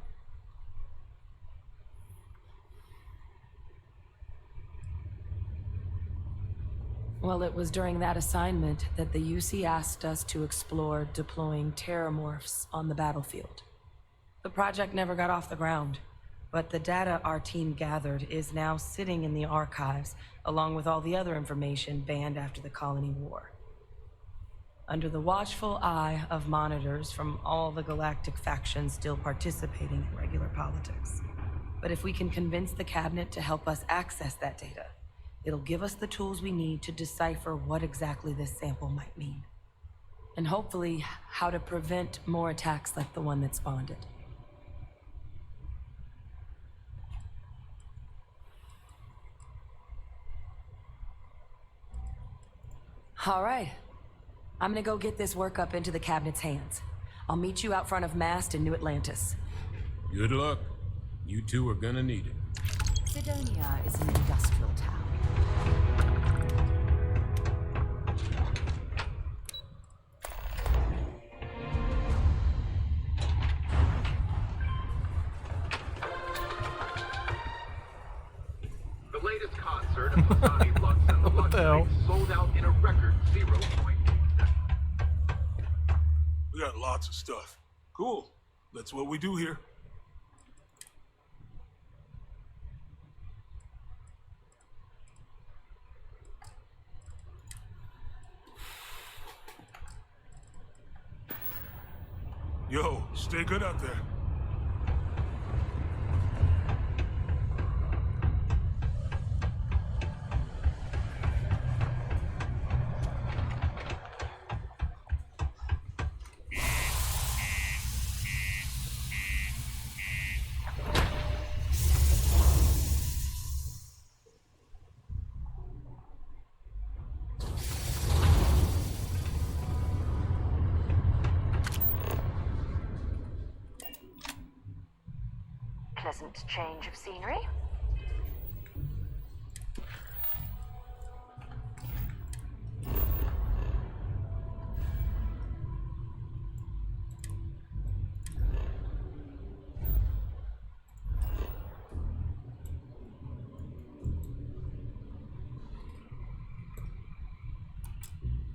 Well, it was during that assignment that the UC asked us to explore deploying terramorphs on the battlefield. The project never got off the ground, but the data our team gathered is now sitting in the archives, along with all the other information banned after the Colony War. Under the watchful eye of monitors from all the galactic factions still participating in regular politics. But if we can convince the Cabinet to help us access that data, it'll give us the tools we need to decipher what exactly this sample might mean. And hopefully, how to prevent more attacks like the one that spawned it. All right. I'm gonna go get this work up into the Cabinet's hands. I'll meet you out front of Mast in New Atlantis. Good luck. You two are gonna need it. Sidonia is an industrial town. The latest concert of Masani Lux and the What the hell? Luxury sold out in a record 0.8 seconds. We got lots of stuff. Cool. That's what we do here. Yo, stay good out there. pleasant change of scenery.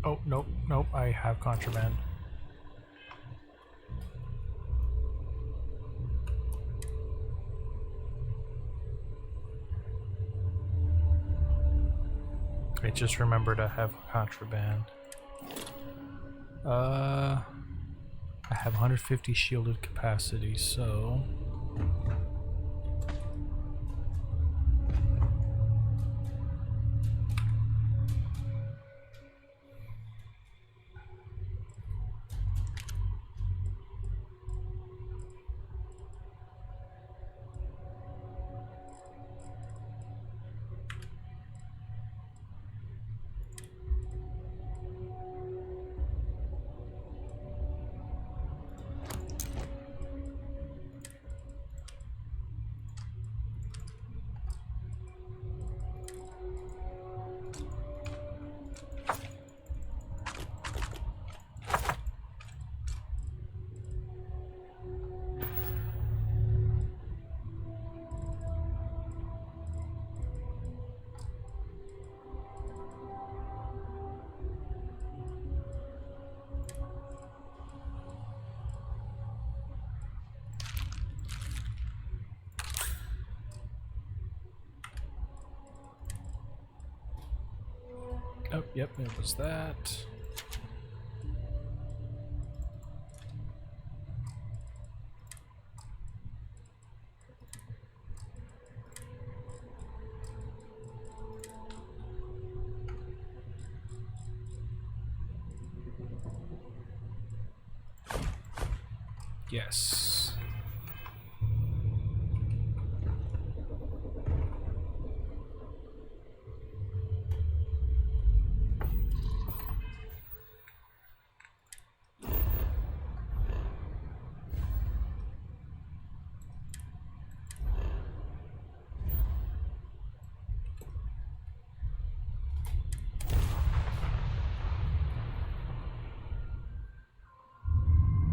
Oh, nope, nope, I have contraband. I just remembered I have contraband. I have 150 shielded capacity, so... Oh, yep, it was that. Yes.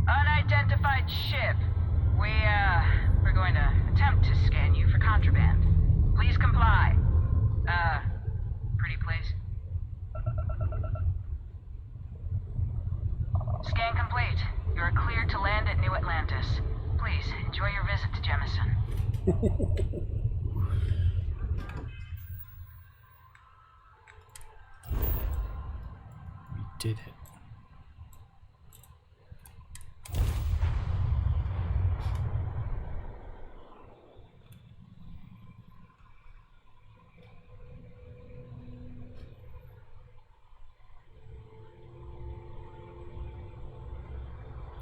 Unidentified ship. We're going to attempt to scan you for contraband. Please comply. Pretty please. Scan complete. You're cleared to land at New Atlantis. Please, enjoy your visit to Jemison. We did it.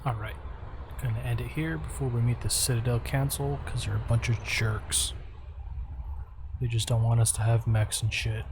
Alright, gonna end it here before we meet the Citadel Council, because they're a bunch of jerks. They just don't want us to have mechs and shit.